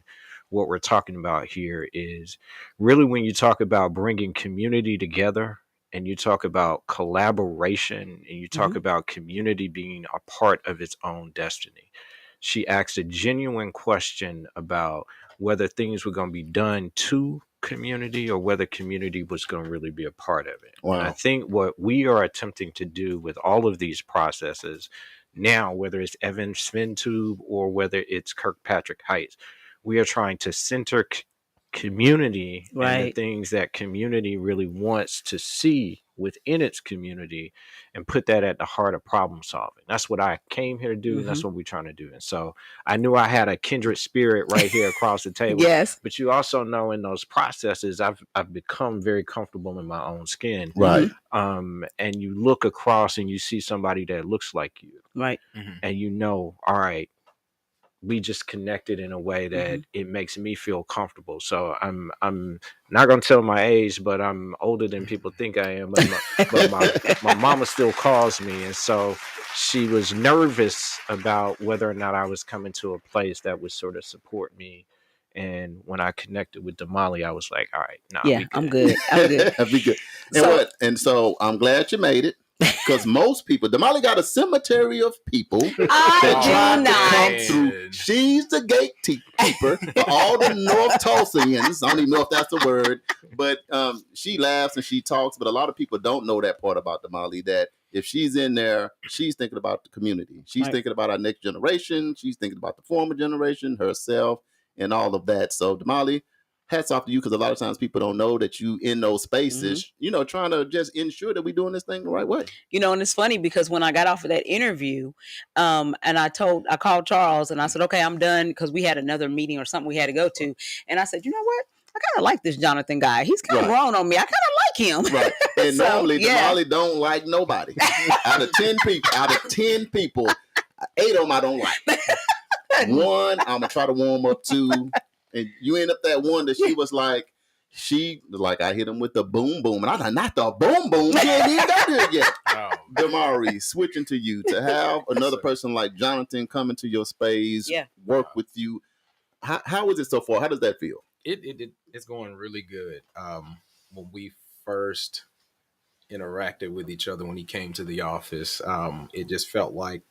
what we're talking about here is really when you talk about bringing community together and you talk about collaboration, and you talk about community being a part of its own destiny. She asked a genuine question about whether things were going to be done to community or whether community was going to really be a part of it. Wow. And I think what we are attempting to do with all of these processes now, whether it's Evan Sventube or whether it's Kirkpatrick Heights, we are trying to center community and the Right. things that community really wants to see within its community and put that at the heart of problem solving. That's what I came here to do, and that's what we're trying to do. And so I knew I had a kindred spirit right here across the table. Yes. But you also know in those processes, I've become very comfortable in my own skin. Right. And you look across and you see somebody that looks like you. Right. And you know, all right, we just connected in a way that it makes me feel comfortable. So I'm not gonna tell my age, but I'm older than people think I am. But my mama still calls me, and so she was nervous about whether or not I was coming to a place that would sort of support me. And when I connected with Damali, I was like, all right, nah, Yeah, we good. I'm good. I'm good. That'd be good. And so I'm glad you made it. Because most people, Damali got a cemetery of people that try to come through. She's the gatekeeper for all the North Tulsians. I don't even know if that's a word, but she laughs and she talks. But a lot of people don't know that part about Damali, that if she's in there, she's thinking about the community. She's thinking about our next generation. She's thinking about the former generation, herself, and all of that. So Damali, hats off to you, because a lot of times people don't know that you in those spaces, you know, trying to just ensure that we're doing this thing the right way. You know, and it's funny because when I got off of that interview, and I called Charles and I said, okay, I'm done, because we had another meeting or something we had to go to. And I said, you know what? I kind of like this Jonathan guy. He's kind of grown on me. I kind of like him. Right. And So, normally yeah. Damali don't like nobody. Out of 10 people, 8 of them I don't like. One, I'm gonna try to warm up to, and you end up that one that she was like, I hit him with the boom boom, and I was like, not the boom boom, she ain't even got there yet. Damari, switching to you, to have another person like Jonathan come into your space, work with you. How is it so far? How does that feel? It's going really good. When we first interacted with each other, when he came to the office, it just felt like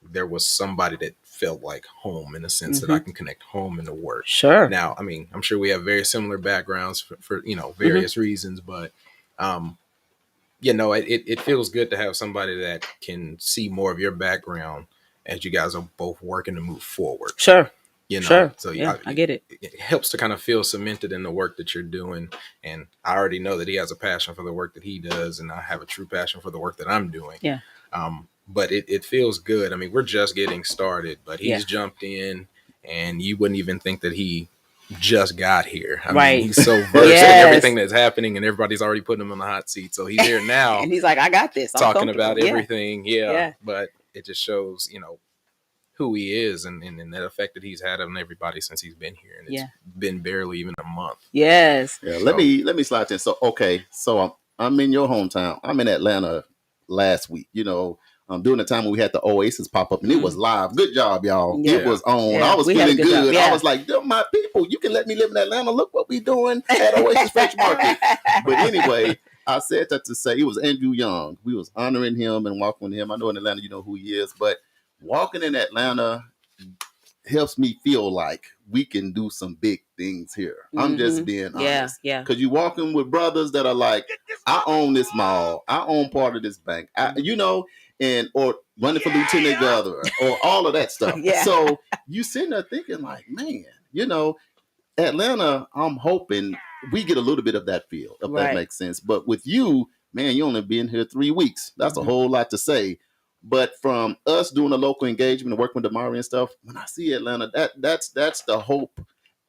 there was somebody that felt like home, in the sense that I can connect home into work. Sure. Now, I mean, I'm sure we have very similar backgrounds for you know, various reasons, but you know, it feels good to have somebody that can see more of your background as you guys are both working to move forward. Sure. You know, Sure. so Yeah, I get it. It helps to kind of feel cemented in the work that you're doing. And I already know that he has a passion for the work that he does, and I have a true passion for the work that I'm doing. Yeah. But it feels good. I mean, we're just getting started, but he's jumped in, and you wouldn't even think that he just got here. I mean, he's so versed in everything that's happening, and everybody's already putting him on the hot seat. So he's here now. And he's like, I got this. I'm talking about comfortable. everything. Yeah. But it just shows, you know, who he is and that effect that he's had on everybody since he's been here. And it's been barely even a month. Yes. Yeah, let me slide in. So I'm in your hometown. I'm in Atlanta last week. You know, during the time when we had the Oasis pop up, and it was live. Good job, y'all. Yeah. It was on. Yeah, I was we had a feeling good job. good. Yeah. I was like, my people, you can let me live in Atlanta. Look what we doing at Oasis Fresh Market. But anyway, I said that to say it was Andrew Young. We was honoring him and walking with him. I know in Atlanta you know who he is, but walking in Atlanta helps me feel like we can do some big things here. I'm just being honest. Yeah. Because you're walking with brothers that are like, I own this mall. I own part of this bank. You know, or running for lieutenant governor or all of that stuff. So you sitting there thinking like, man, you know, Atlanta, I'm hoping we get a little bit of that feel, if that makes sense. But with you, man, you only been here 3 weeks. That's a whole lot to say. But from us doing a local engagement and working with Damari and stuff, when I see Atlanta, that's the hope.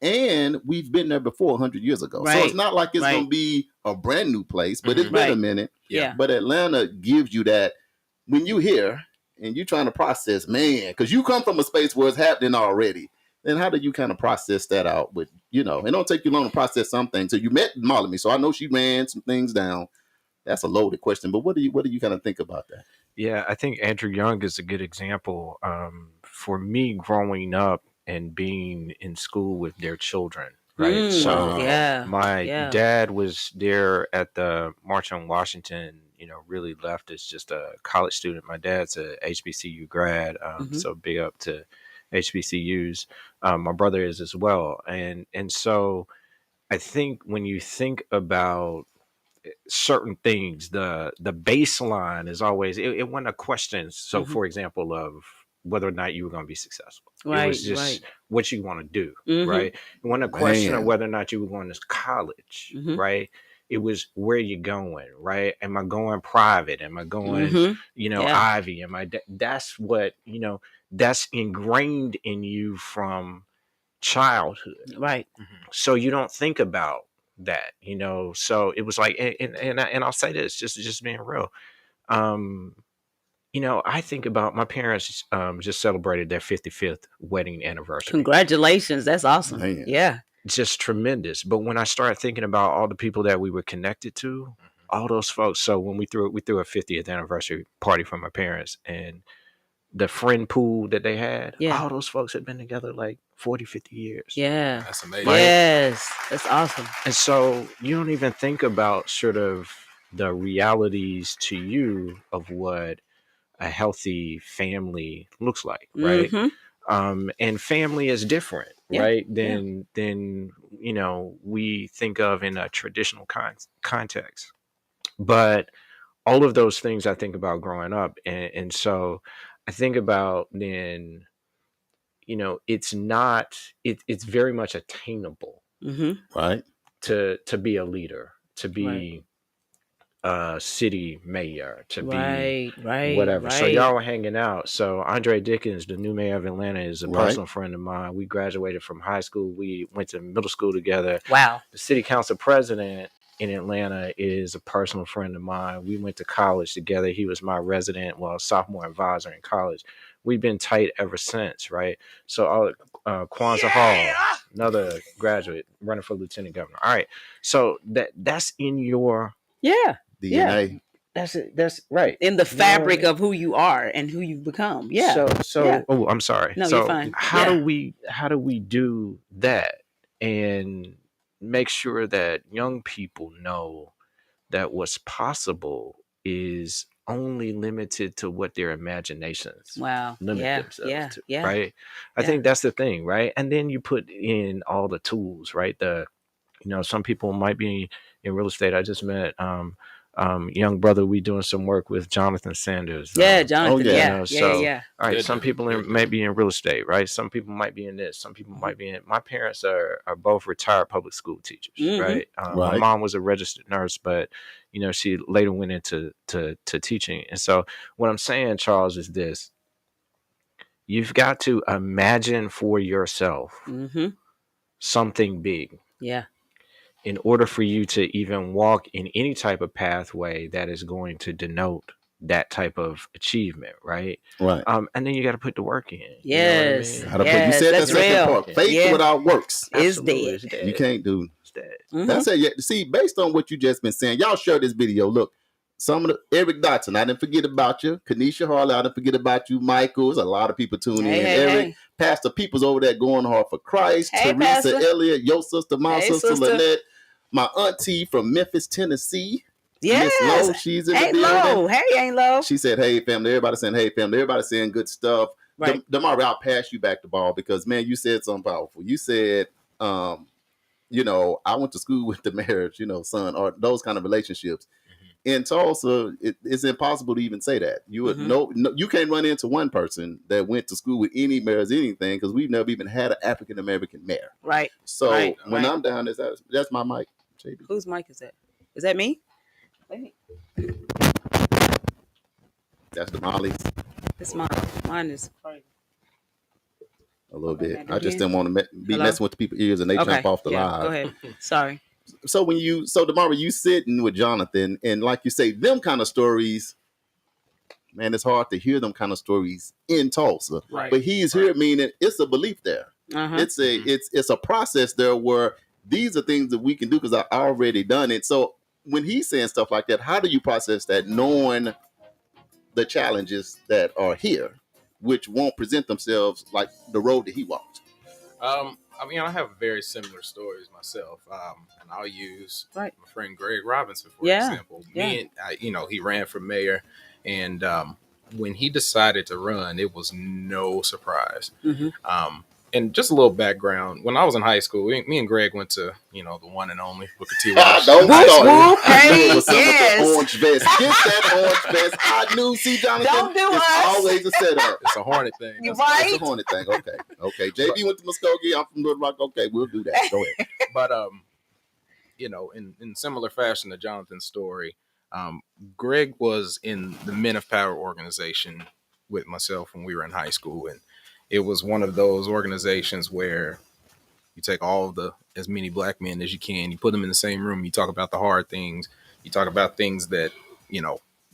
And we've been there before 100 years ago. So it's not like it's going to be a brand new place, but it's been a minute. Yeah. But Atlanta gives you that when you here and you're trying to process, man, because you come from a space where it's happening already. Then how do you kind of process that out with, you know, it don't take you long to process some things. So you met Molly, so I know she ran some things down. That's a loaded question, but what do you kind of think about that? Yeah, I think Andrew Young is a good example. For me, growing up and being in school with their children, right? So Yeah. my Yeah. dad was there at the March on Washington, really left as just a college student. My dad's a HBCU grad, so big up to HBCUs. My brother is as well. And so I think when you think about certain things, the baseline is always it wasn't a question. So for example, of whether or not you were going to be successful. It Right, was just what you want to do, Mhm. right? It wasn't a question of Man. whether or not you were going to college, Mhm. right? It was where you going, right? Am I going private? Am I going, Mhm. Yeah. Ivy? Am I? That's what that's ingrained in you from childhood, Right. so you don't think about that, so it was like, and I'll say this, just being real, I think about my parents just celebrated their 55th wedding anniversary. Congratulations. That's awesome. Man. Yeah. Just tremendous. But when I started thinking about all the people that we were connected to, all those folks, so when we threw a 50th anniversary party for my parents, and the friend pool that they had, Yeah. all those folks had been together like 40, 50 years. Yeah. That's amazing. Right? Yes. That's awesome. And so you don't even think about sort of the realities to you of what a healthy family looks like, right? And family is different, Yeah, right? yeah. Than we think of in a traditional context. But all of those things I think about growing up, and so I think about then, it's very much attainable Right. to be a leader, to Right. be a city mayor, to be Right. whatever. So Right. y'all were hanging out. So Andre Dickens, the new mayor of Atlanta, is a Right. personal friend of mine. We graduated from high school. We went to middle school together. Wow. The city council president in Atlanta is a personal friend of mine. We went to college together. He was my sophomore advisor in college. We've been tight ever since, right? So Kwanzaa Hall, another graduate running for lieutenant governor. All right. So that's in your Yeah. DNA. That's it. That's right. In the You know what I fabric mean? of who you are and who you've become. Yeah. So Yeah. oh, I'm sorry. No, so you're fine. how Yeah. do we do that and make sure that young people know that what's possible is only limited to what their imaginations Wow. limit Yeah. themselves Yeah. to, Yeah. right? I Yeah. think that's the thing, right? And then you put in all the tools, right? Some people might be in real estate. I just met young brother. We doing some work with Jonathan Sanders. Yeah, Jonathan. yeah. Yeah. So Yeah. all right, Good some dude. people Good may dude. be in real estate, right? Some people might be in this. Some people might be in. My parents are both retired public school teachers, right? My Right. mom was a registered nurse, but she later went into to teaching. And so what I'm saying, Charles, is this: you've got to imagine for yourself something big Yeah. in order for you to even walk in any type of pathway that is going to denote that type of achievement, right? Right. And then you got to put the work in. Yes. You know what I mean? How to put, you said that That's second real. part. Faith Yeah. without works. Is Absolutely, dead. it's dead. You can't do. It's dead. That's it. Yeah. See, based on what you just been saying, y'all share this video. Look, some of the Eric Dotson, I didn't forget about you. Kanisha Harley, I didn't forget about you. Michael, there's a lot of people tuning in. Eric, Pastor People's over there going hard for Christ. Hey, Teresa Pastor. Elliott, your sister, my Hey, sister, sister. Lynette, my auntie from Memphis, Tennessee. Yes. Miss Lowe, she's in Ain't the building. low. Hey, ain't low. She said, "Hey, family." Everybody saying, "Hey, family." Everybody saying good stuff. Right. Damari, I'll pass you back the ball because, man, you said something powerful. You said, I went to school with the marriage, son, or those kind of relationships. In Tulsa, it's impossible to even say that. You would no, you can't run into one person that went to school with any mayors, anything, because we've never even had an African American mayor. Right. So Right. when Right. I'm down, that's my mic, JB. Whose mic is that? Is that me? Wait. That's the Molly's. It's mine. Mine is crazy. A little bit. Okay, do I it just again. didn't want to be Hello? messing with the people's ears and they jump off the live. Go ahead. Sorry. So Damari, you sitting with Jonathan, and like you say, them kind of stories, man, it's hard to hear them kind of stories in Tulsa. Right. But he's here, meaning it's a belief there. It's a process there where these are things that we can do because I already done it. So when he's saying stuff like that, how do you process that, knowing the challenges that are here, which won't present themselves like the road that he walked? I mean, I have very similar stories myself, and I'll use Right. my friend Greg Robinson for Yeah, example. yeah. Me and he ran for mayor, and when he decided to run, it was no surprise. And just a little background: when I was in high school, me and Greg went to the one and only Booker T. Washington Don't High start. School. I knew it was something yes. with the orange vest. Get that orange vest. I knew. See, Jonathan, Don't do it's us. always a setup. It's a Hornet thing. You That's- right? It's a Hornet thing. Okay. JB went to Muskogee. I'm from Little Rock. Okay, we'll do that. Go ahead. But in similar fashion to Jonathan's story, Greg was in the Men of Power organization with myself when we were in high school, and it was one of those organizations where you take as many black men as you can, you put them in the same room, you talk about the hard things, you talk about things that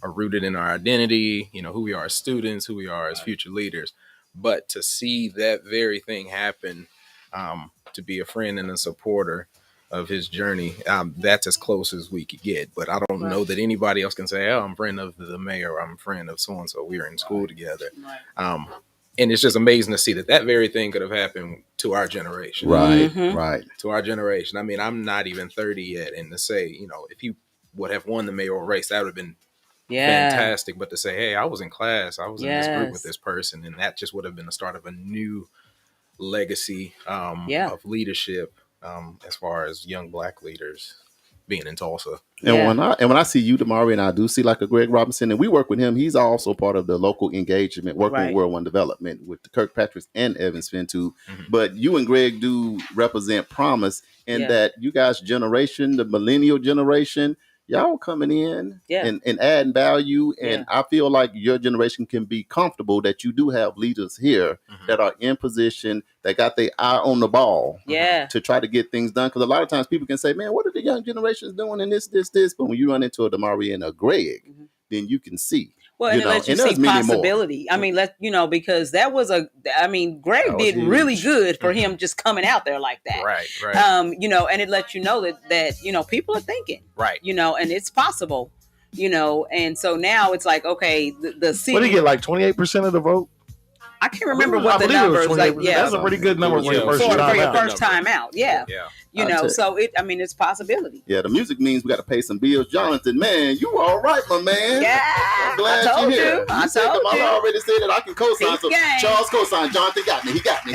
are rooted in our identity, who we are as students, who we are as future leaders. But to see that very thing happen, to be a friend and a supporter of his journey, that's as close as we could get. But I don't know that anybody else can say, oh, I'm a friend of the mayor, or I'm a friend of so-and-so. We were in school together. And it's just amazing to see that very thing could have happened to our generation. Right. To our generation. I mean, I'm not even 30 yet. And to say, if he would have won the mayoral race, that would have been fantastic. But to say, hey, I was in class, I was in this group with this person, and that just would have been the start of a new legacy of leadership as far as young black leaders being in Tulsa. And when I see you, Damari, and I do see like a Greg Robinson, and we work with him, he's also part of the local engagement, working with World One Development with the Kirkpatricks and Evans Fintu. But you and Greg do represent promise in that you guys' generation, the millennial generation, y'all coming in and adding value. And I feel like your generation can be comfortable that you do have leaders here that are in position, that got their eye on the ball to try to get things done. Because a lot of times people can say, man, what are the young generations doing in this? But when you run into a Damari and a Greg, then you can see. Well, and it lets you see possibility. I mean, because that was Greg did really good for him just coming out there like that. Right. And it lets you know that people are thinking. Right. And it's possible. And so now it's like, okay, the city. What did he get, like 28% of the vote? I can't remember what the number is. Like, that's a pretty good number for your first time out. Yeah. So it's possibility. Yeah, the music means we got to pay some bills. Jonathan, man, you all right, my man. Yeah, I'm glad you're here. I already said that I can co-sign. So Charles co-signed. Jonathan got me. He got me.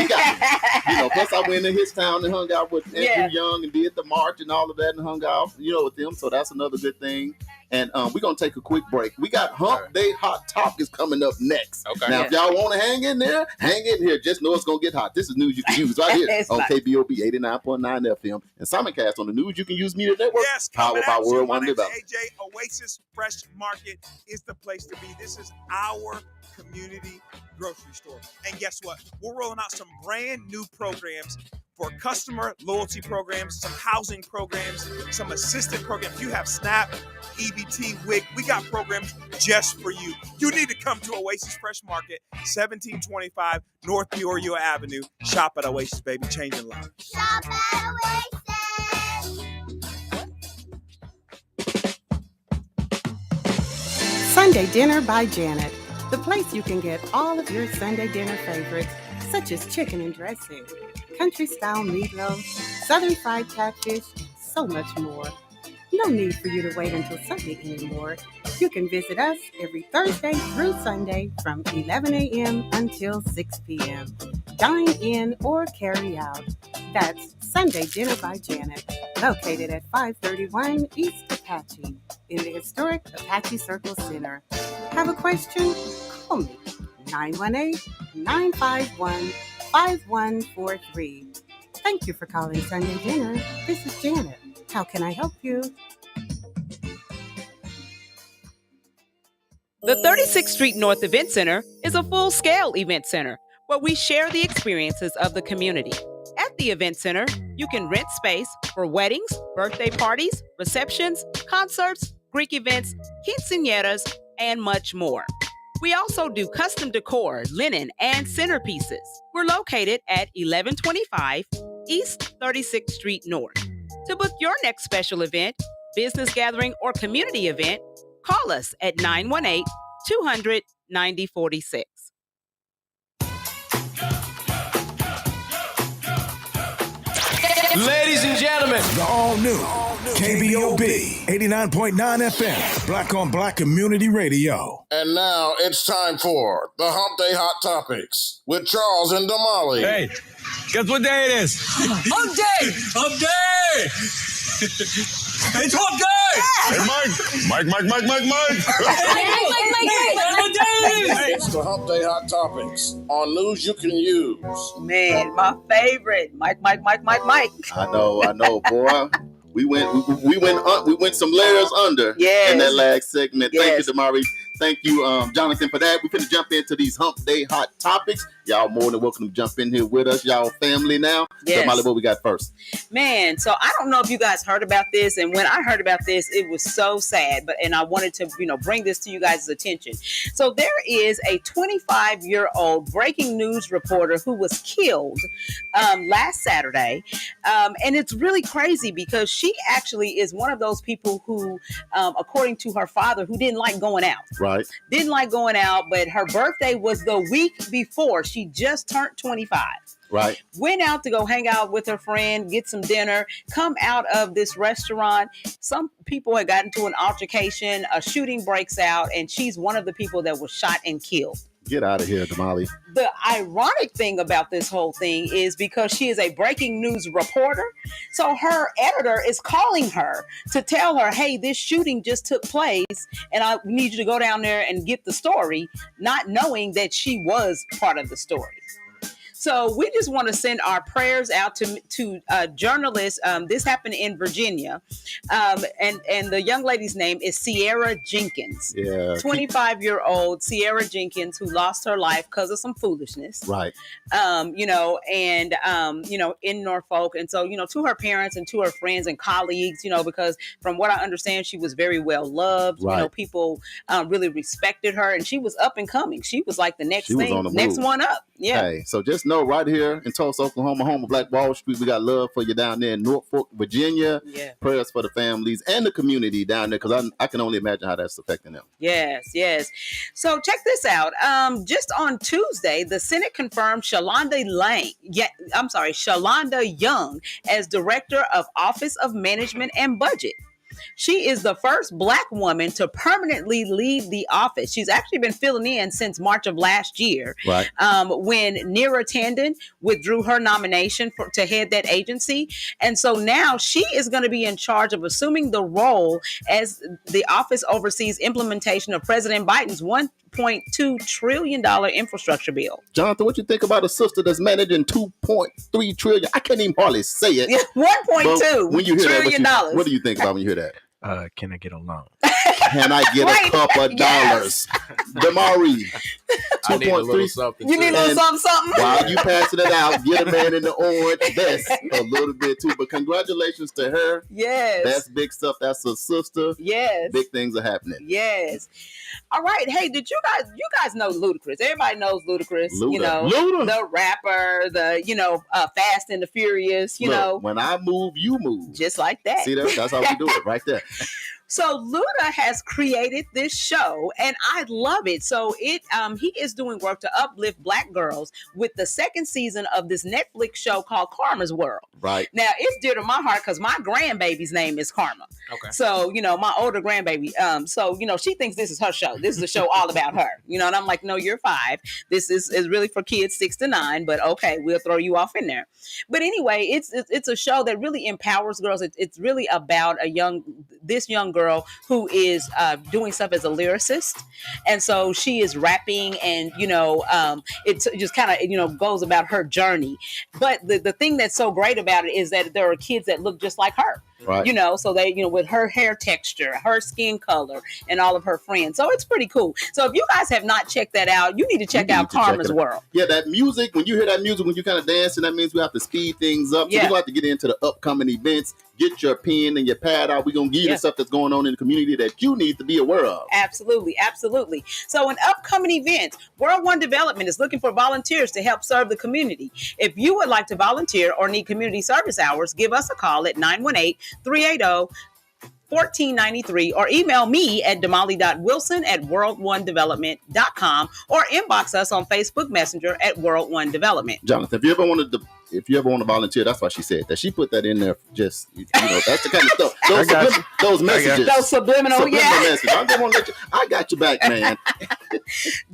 Plus I went to his town and hung out with Andrew Young and did the march and all of that and hung out, with them. So that's another good thing. And we're going to take a quick break. We got Hump Day Hot Topics coming up next. Okay. Now, if y'all want to hang in there, hang in here. Just know it's going to get hot. This is news you can use right here on KBOB 89.9 FM and Simoncast on the News You Can Use Media Network, powered by World One Development. AJ, Oasis Fresh Market is the place to be. This is our community grocery store. And guess what? We're rolling out some brand new programs for customer loyalty programs, some housing programs, some assistant programs. You have SNAP, EBT, WIC. We got programs just for you. You need to come to Oasis Fresh Market, 1725 North Peoria Avenue. Shop at Oasis, baby. Changing lives. Shop at Oasis. Sunday Dinner by Janet, the place you can get all of your Sunday dinner favorites, such as chicken and dressing, country-style meatloaf, southern fried catfish, and so much more. No need for you to wait until Sunday anymore. You can visit us every Thursday through Sunday from 11 a.m. until 6 p.m. Dine in or carry out. That's Sunday Dinner by Janet, located at 531 East Apache in the historic Apache Circle Center. Have a question? Call me, 918-951-5143. Thank you for calling Sunday Dinner. This is Janet. How can I help you? The 36th Street North Event Center is a full-scale event center where we share the experiences of the community. At the event center, you can rent space for weddings, birthday parties, receptions, concerts, Greek events, quinceañeras, and much more. We also do custom decor, linen, and centerpieces. We're located at 1125 East 36th Street North. To book your next special event, business gathering, or community event, call us at 918-200-9046. Ladies and gentlemen, The all-new KBOB 89.9 FM, Black on Black Community Radio. And now it's time for the Hump Day Hot Topics with Charles and Damali. Hey, guess what day it is? Hump Day! Hump Day! It's Hump Day! Hey, Mike! It's the Hump Day Hot Topics on news you can use. Man, my favorite, Mike. I know, boy. We went some layers under in that last segment. Thank you, Damari. Thank you, Jonathan, for that. We're going to jump into these Hump Day Hot Topics. Y'all more than welcome to jump in here with us. Y'all family now. Yes. Damali, what we got first? Man, so I don't know if you guys heard about this, and when I heard about this, it was so sad. And I wanted to, bring this to you guys' attention. So there is a 25-year-old breaking news reporter who was killed last Saturday, and it's really crazy because she actually is one of those people who, according to her father, who didn't like going out. Right. Didn't like going out, but her birthday was the week before. She just turned 25. Right. Went out to go hang out with her friend, get some dinner, come out of this restaurant. Some people had gotten into an altercation, a shooting breaks out, and she's one of the people that was shot and killed. Get out of here, Damali. The ironic thing about this whole thing is because she is a breaking news reporter, so her editor is calling her to tell her, hey, this shooting just took place, and I need you to go down there and get the story, not knowing that she was part of the story. So we just want to send our prayers out to journalists. This happened in Virginia, and the young lady's name is Sierra Jenkins. Yeah, 25-year-old Sierra Jenkins who lost her life because of some foolishness. Right. In Norfolk, and so to her parents and to her friends and colleagues, because from what I understand, she was very well loved. Right. People really respected her, and she was up and coming. She was like the next next one up. Yeah. Hey, so just know right here in Tulsa, Oklahoma, home of Black Wall Street, we got love for you down there in Norfolk, Virginia. Yeah. Prayers for the families and the community down there, because I can only imagine how that's affecting them. Yes. So check this out. Just on Tuesday, the Senate confirmed Shalonda Young as Director of Office of Management and Budget. She is the first Black woman to permanently leave the office. She's actually been filling in since March of last year, right? When Neera Tanden withdrew her nomination to head that agency. And so now she is going to be in charge of assuming the role as the office oversees implementation of President Biden's $1.2 trillion infrastructure bill. Jonathan, what you think about a sister that's managing $2.3 trillion? I can't even hardly say it. Yeah, $1.2 when you hear trillion. What do you think about when you hear that? Can I get a loan? Can I get a couple of dollars? Damari, I need a little something. You need a little something. While you passing it out, get a man in the orange vest a little bit too. But congratulations to her. Yes. That's big stuff. That's a sister. Yes. Big things are happening. Yes. All right. Hey, did you guys know Ludacris? Everybody knows Ludacris. Luda. The rapper, Fast and the Furious, Look, when I move, you move. Just like that. See, that's how we do it right there. So Luda has created this show, and I love it. So he is doing work to uplift Black girls with the second season of this Netflix show called Karma's World. Right. Now, it's dear to my heart because my grandbaby's name is Karma. Okay. So, my older grandbaby, she thinks this is her show. This is a show all about her. And I'm like, no, you're 5. This is really for kids 6 to 9, but okay, we'll throw you off in there. But anyway, it's a show that really empowers girls. It's really about this young girl who is doing stuff as a lyricist, and so she is rapping, and it just kind of goes about her journey. But the thing that's so great about it is that there are kids that look just like her. Right. So they, with her hair texture, her skin color, and all of her friends. So it's pretty cool. So if you guys have not checked that out, you need to check out Karma's World. Yeah, that music, when you hear that music, when you kind of dancing, that means we have to speed things up. So we're going to have to get into the upcoming events. Get your pen and your pad out. We're going to give you the stuff that's going on in the community that you need to be aware of. Absolutely. Absolutely. So an upcoming event, World One Development is looking for volunteers to help serve the community. If you would like to volunteer or need community service hours, give us a call at 918-380-1493 or email me at damali.wilson@world1development.com or inbox us on Facebook Messenger at World One Development. Jonathan, if you ever wanted to if you ever want to volunteer, that's why she said that. She put that in there. Just that's the kind of stuff. Those messages, those subliminal messages. I just want to let you. I got your back, man.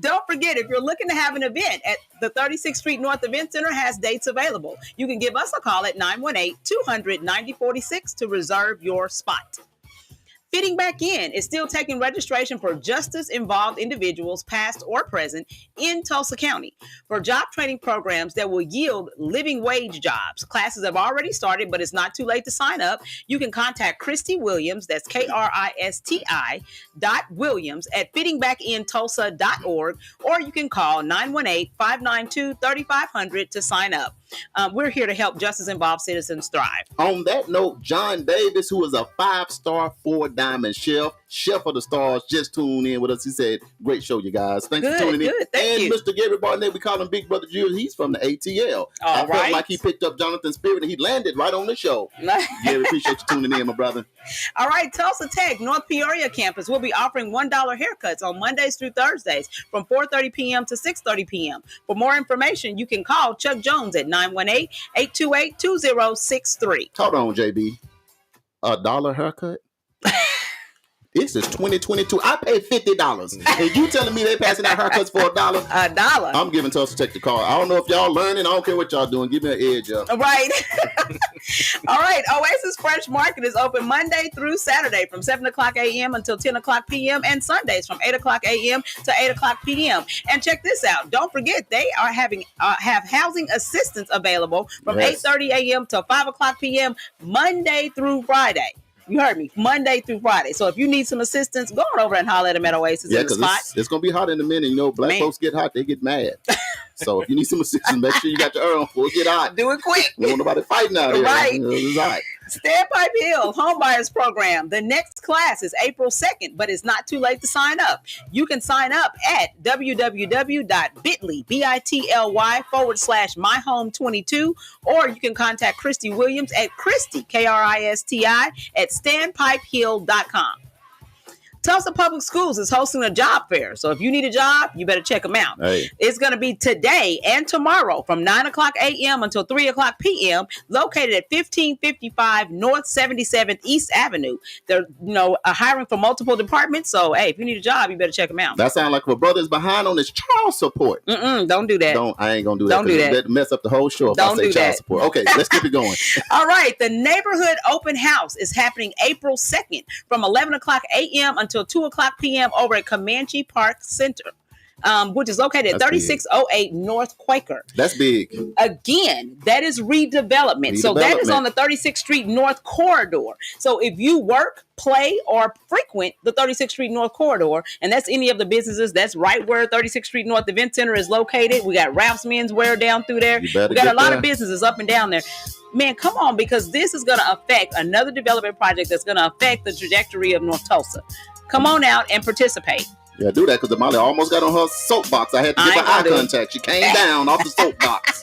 Don't forget, if you're looking to have an event at the 36th Street North Event Center, has dates available. You can give us a call at 918-200-9046 to reserve your spot. Fitting Back In is still taking registration for justice-involved individuals, past or present, in Tulsa County for job training programs that will yield living wage jobs. Classes have already started, but it's not too late to sign up. You can contact Christy Williams, that's KRISTI.Williams at fittingbacktulsa.org, or you can call 918-592-3500 to sign up. We're here to help justice-involved citizens thrive. On that note, John Davis, who is a 5-star 4-diamond chef of the stars, just tuned in with us. He said, great show, you guys. Thanks for tuning in. Thank you. Mr. Gary Barnett, we call him Big Brother Jules. He's from the ATL. I felt like he picked up Jonathan's spirit and he landed right on the show. Gary, appreciate you tuning in, my brother. All right, Tulsa Tech North Peoria campus will be offering $1 haircuts on Mondays through Thursdays from 4:30 p.m. to 6:30 p.m. For more information, you can call Chuck Jones at 918-828-2063. Hold on, JB. $1 haircut? This is 2022. I paid $50. And you telling me they passing out haircuts for $1? $1. I'm giving Tulsa Tech the call. I don't know if y'all learning. I don't care what y'all doing. Give me an edge up. Right. All right. Oasis Fresh Market is open Monday through Saturday from 7 o'clock a.m. until 10 o'clock p.m. and Sundays from 8 o'clock a.m. to 8 o'clock p.m. And check this out. Don't forget, they are have housing assistance available from 8:30 a.m. to 5 o'clock p.m. Monday through Friday. You heard me. Monday through Friday. So if you need some assistance, go on over and holler at them at Oasis in the spot. It's going to be hot in a minute. You know, black folks get hot, they get mad. So if you need some assistance, make sure you got your earl before it get hot. Do it quick. You don't want nobody fighting out here. Right. It's hot. Standpipe Hill Homebuyers Program. The next class is April 2nd, but it's not too late to sign up. You can sign up at www.bit.ly/myhome22, or you can contact Christy Williams at Christy, Kristi, at standpipehill.com. Tulsa Public Schools is hosting a job fair. So if you need a job, you better check them out. Hey. It's going to be today and tomorrow from 9 o'clock a.m. until 3 o'clock p.m. located at 1555 North 77th East Avenue. They're hiring for multiple departments. So, hey, if you need a job, you better check them out. That sounds like if a brother's behind on his child support. Don't do that. I ain't going to do that. Don't do that. That mess up the whole show if I say child support. Okay, let's keep it going. All right. The neighborhood open house is happening April 2nd from 11 o'clock a.m. until 2 o'clock p.m. over at Comanche Park Center, which is located at 3608 North Quaker. That's big. Again, that is redevelopment. So that is on the 36th Street North corridor. So if you work, play, or frequent the 36th Street North corridor, and that's any of the businesses, that's right where 36th Street North Event Center is located. We got Ralph's Menswear down through there. We got a lot of businesses up and down there. Man, come on, because this is going to affect another development project that's going to affect the trajectory of North Tulsa. Come on out and participate. Yeah, do that, because Molly almost got on her soapbox. I had to give her eye contact. She came down off the soapbox.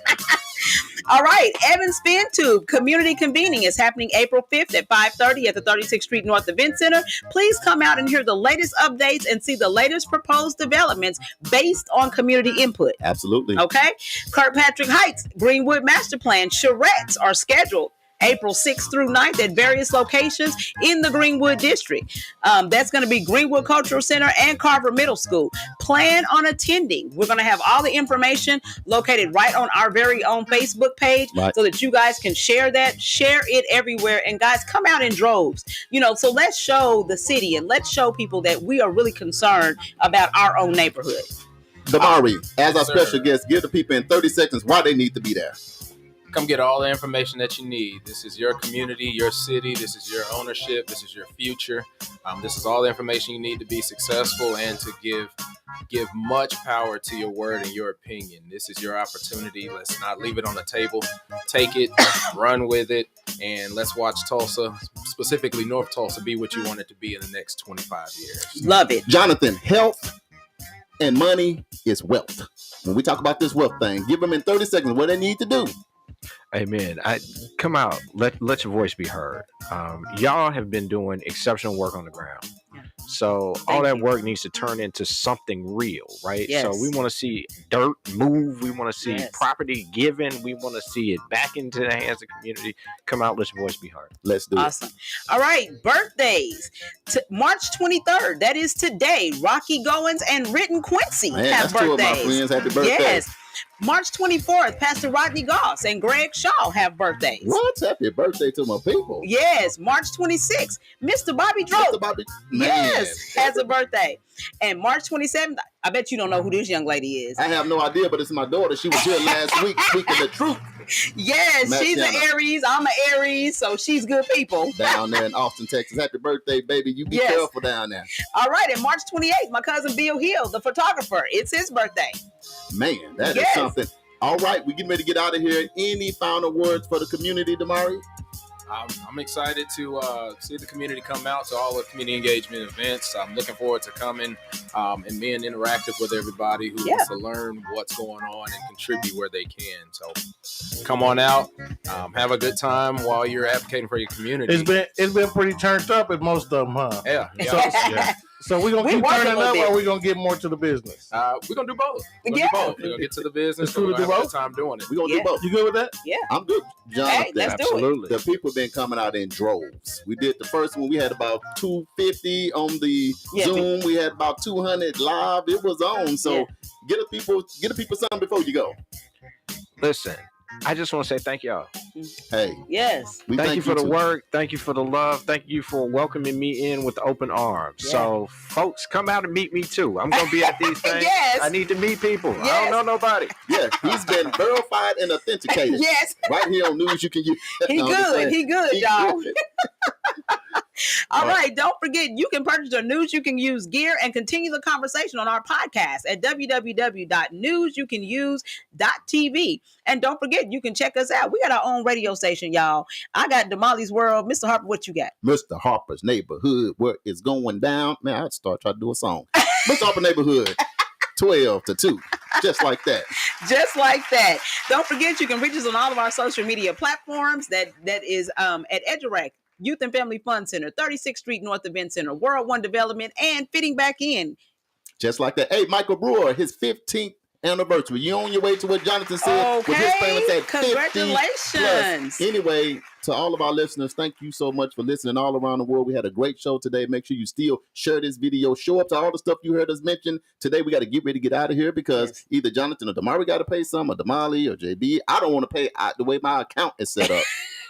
All right, Evans Spin Tube Community Convening is happening April 5th at 5:30 at the 36th Street North Event Center. Please come out and hear the latest updates and see the latest proposed developments based on community input. Absolutely. Okay? Kirkpatrick Heights Greenwood Master Plan charrettes are scheduled April 6th through 9th at various locations in the Greenwood District. That's going to be Greenwood Cultural Center and Carver Middle School. Plan on attending. We're going to have all the information located right on our very own Facebook page so that you guys can share that, share it everywhere. And guys, come out in droves. So let's show the city and let's show people that we are really concerned about our own neighborhood. Damari, as our special guest, give the people in 30 seconds why they need to be there. Come get all the information that you need. This is your community, your city. This is your ownership. This is your future. This is all the information you need to be successful and to give much power to your word and your opinion. This is your opportunity. Let's not leave it on the table. Take it, run with it, and let's watch Tulsa, specifically North Tulsa, be what you want it to be in the next 25 years. Love it. Jonathan, health and money is wealth. When we talk about this wealth thing, give them in 30 seconds what they need to do. Amen. Come out. Let your voice be heard. Y'all have been doing exceptional work on the ground. So all that work needs to turn into something real, right? Yes. So we want to see dirt move. We want to see Yes. property given. We want to see it back into the hands of the community. Come out, let your voice be heard. Let's do Awesome. All right, birthdays. March 23rd, that is today. Rocky Goins and Ritten Quincy Man, have that's two of birthdays. my friends. Happy birthday. Yes. March 24th, Pastor Rodney Goss and Greg Shaw have birthdays. What? Happy birthday to my people. Yes. March 26th, Mr. Bobby Droke. Mr. Bobby, yes, has a birthday. And March 27th, I bet you don't know who this young lady is. I have no idea, but it's my daughter. She was here last week speaking the truth. Yes, Matt she's Shannon. an Aries. I'm an Aries, so she's good people. Down there in Austin, Texas. Happy birthday, baby. You be Yes. careful down there. All right, and March 28th, my cousin Bill Hill, the photographer, it's his birthday. Man, that is Yes. something. All right, we getting ready to get out of here. Any final words for the community, Damari? I'm excited to see the community come out to all the community engagement events. I'm looking forward to coming and being interactive with everybody who wants to learn what's going on and contribute where they can. So come on out, have a good time while you're advocating for your community. It's been pretty turned up at most of them, huh? Yeah. So we're gonna keep turning up, or we're gonna get more to the business. We're gonna do both. We're gonna get to the business. It's cool We're to do gonna have a both? good time doing it. We're going to do both. You good with that? Yeah. I'm good, Jonathan. Hey, let's do it. Absolutely. The people been coming out in droves. We did the first one. We had about 250 on the Zoom. We had about 200 live. It was on. So get the people something before you go. Listen, I just want to say thank y'all. Hey. Yes. Thank you for the work. Thank you for the love. Thank you for welcoming me in with open arms. Yeah. So, folks, come out and meet me too. I'm going to be at these things. Yes. I need to meet people. I Yes. don't know nobody. Yeah, he's been verified and authenticated. Yes. Right here on News You Can Use. He No, I'm just good. saying. He good, y'all. good. All right, don't forget, you can purchase your News You Can Use gear and continue the conversation on our podcast at www.newsyoucanuse.tv. And don't forget, you can check us out. We got our own radio station, y'all. I got Damali's World. Mr. Harper, what you got? Mr. Harper's Neighborhood, where it's going down. Man, I'd start trying to do a song. Mr. Harper Neighborhood, 12 to 2. Just like that. Just like that. Don't forget, you can reach us on all of our social media platforms. That is at EduRec, Youth and Family Fun Center, 36th Street North Event Center, World One Development, and Fitting Back In. Just like that. Hey, Michael Brewer, his 15th anniversary. You on your way to what Jonathan said with his famous at 50 Congratulations. plus. Anyway, to all of our listeners, thank you so much for listening all around the world. We had a great show today. Make sure you still share this video. Show up to all the stuff you heard us mention. Today, we got to get ready to get out of here because either Jonathan or Damari got to pay some, or Damali or JB. I don't want to pay the way my account is set up.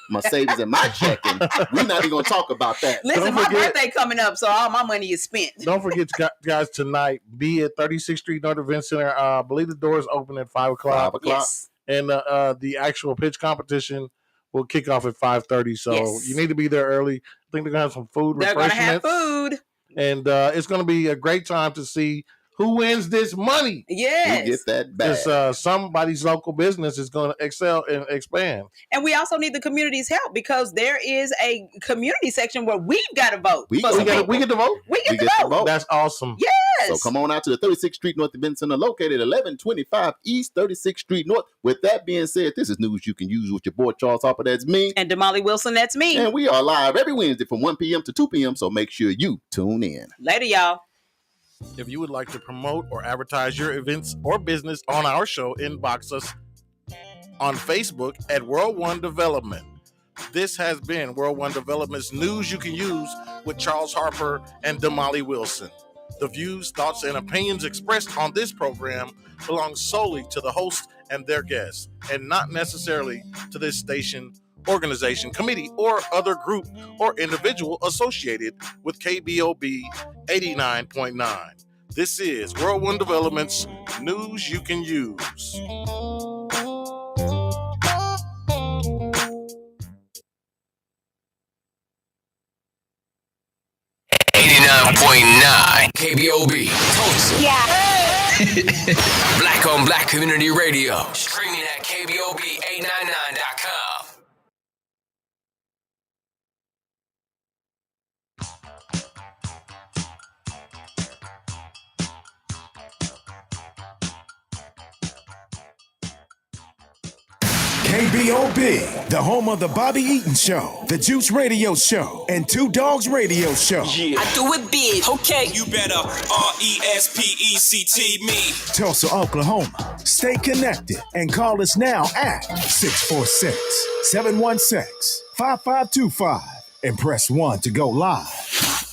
My savings and my checking. We're not even going to talk about that. Listen, my birthday coming up, so all my money is spent. Don't forget, guys, tonight, be at 36th Street North Event Center. I believe the doors open at 5 o'clock. 5 o'clock. Yes. And the actual pitch competition will kick off at 5:30. So Yes. you need to be there early. I think they're going to have some food, They're going to have refreshments. food. And it's going to be a great time to see who wins this money. Yes. We get that back. Because somebody's local business is going to excel and expand. And we also need the community's help because there is a community section where we've got to vote. We for get some to people. We get to vote? We get to vote. That's awesome. Yes. So come on out to the 36th Street North Event Center, located at 1125 East 36th Street North. With that being said, this is News You Can Use with your boy Charles Harper. That's me. And Damali Wilson, that's me. And we are live every Wednesday from 1 p.m. to 2 p.m. So make sure you tune in. Later, y'all. If you would like to promote or advertise your events or business on our show, inbox us on Facebook at World One Development. This has been World One Development's News You Can Use with Charles Harper and Damali Wilson. The views, thoughts, and opinions expressed on this program belong solely to the host and their guests, and not necessarily to this station, organization, committee, or other group or individual associated with KBOB 89.9. This is World One Development's News You Can Use. 89.9 KBOB Tulsa. Black on Black Community Radio. Streaming at KBOB899.com. KBOB, the home of the Bobby Eaton Show, the Juice Radio Show, and Two Dogs Radio Show. Yeah. I do it big, okay? You better RESPECT me. Tulsa, Oklahoma. Stay connected and call us now at 646-716-5525 and press 1 to go live.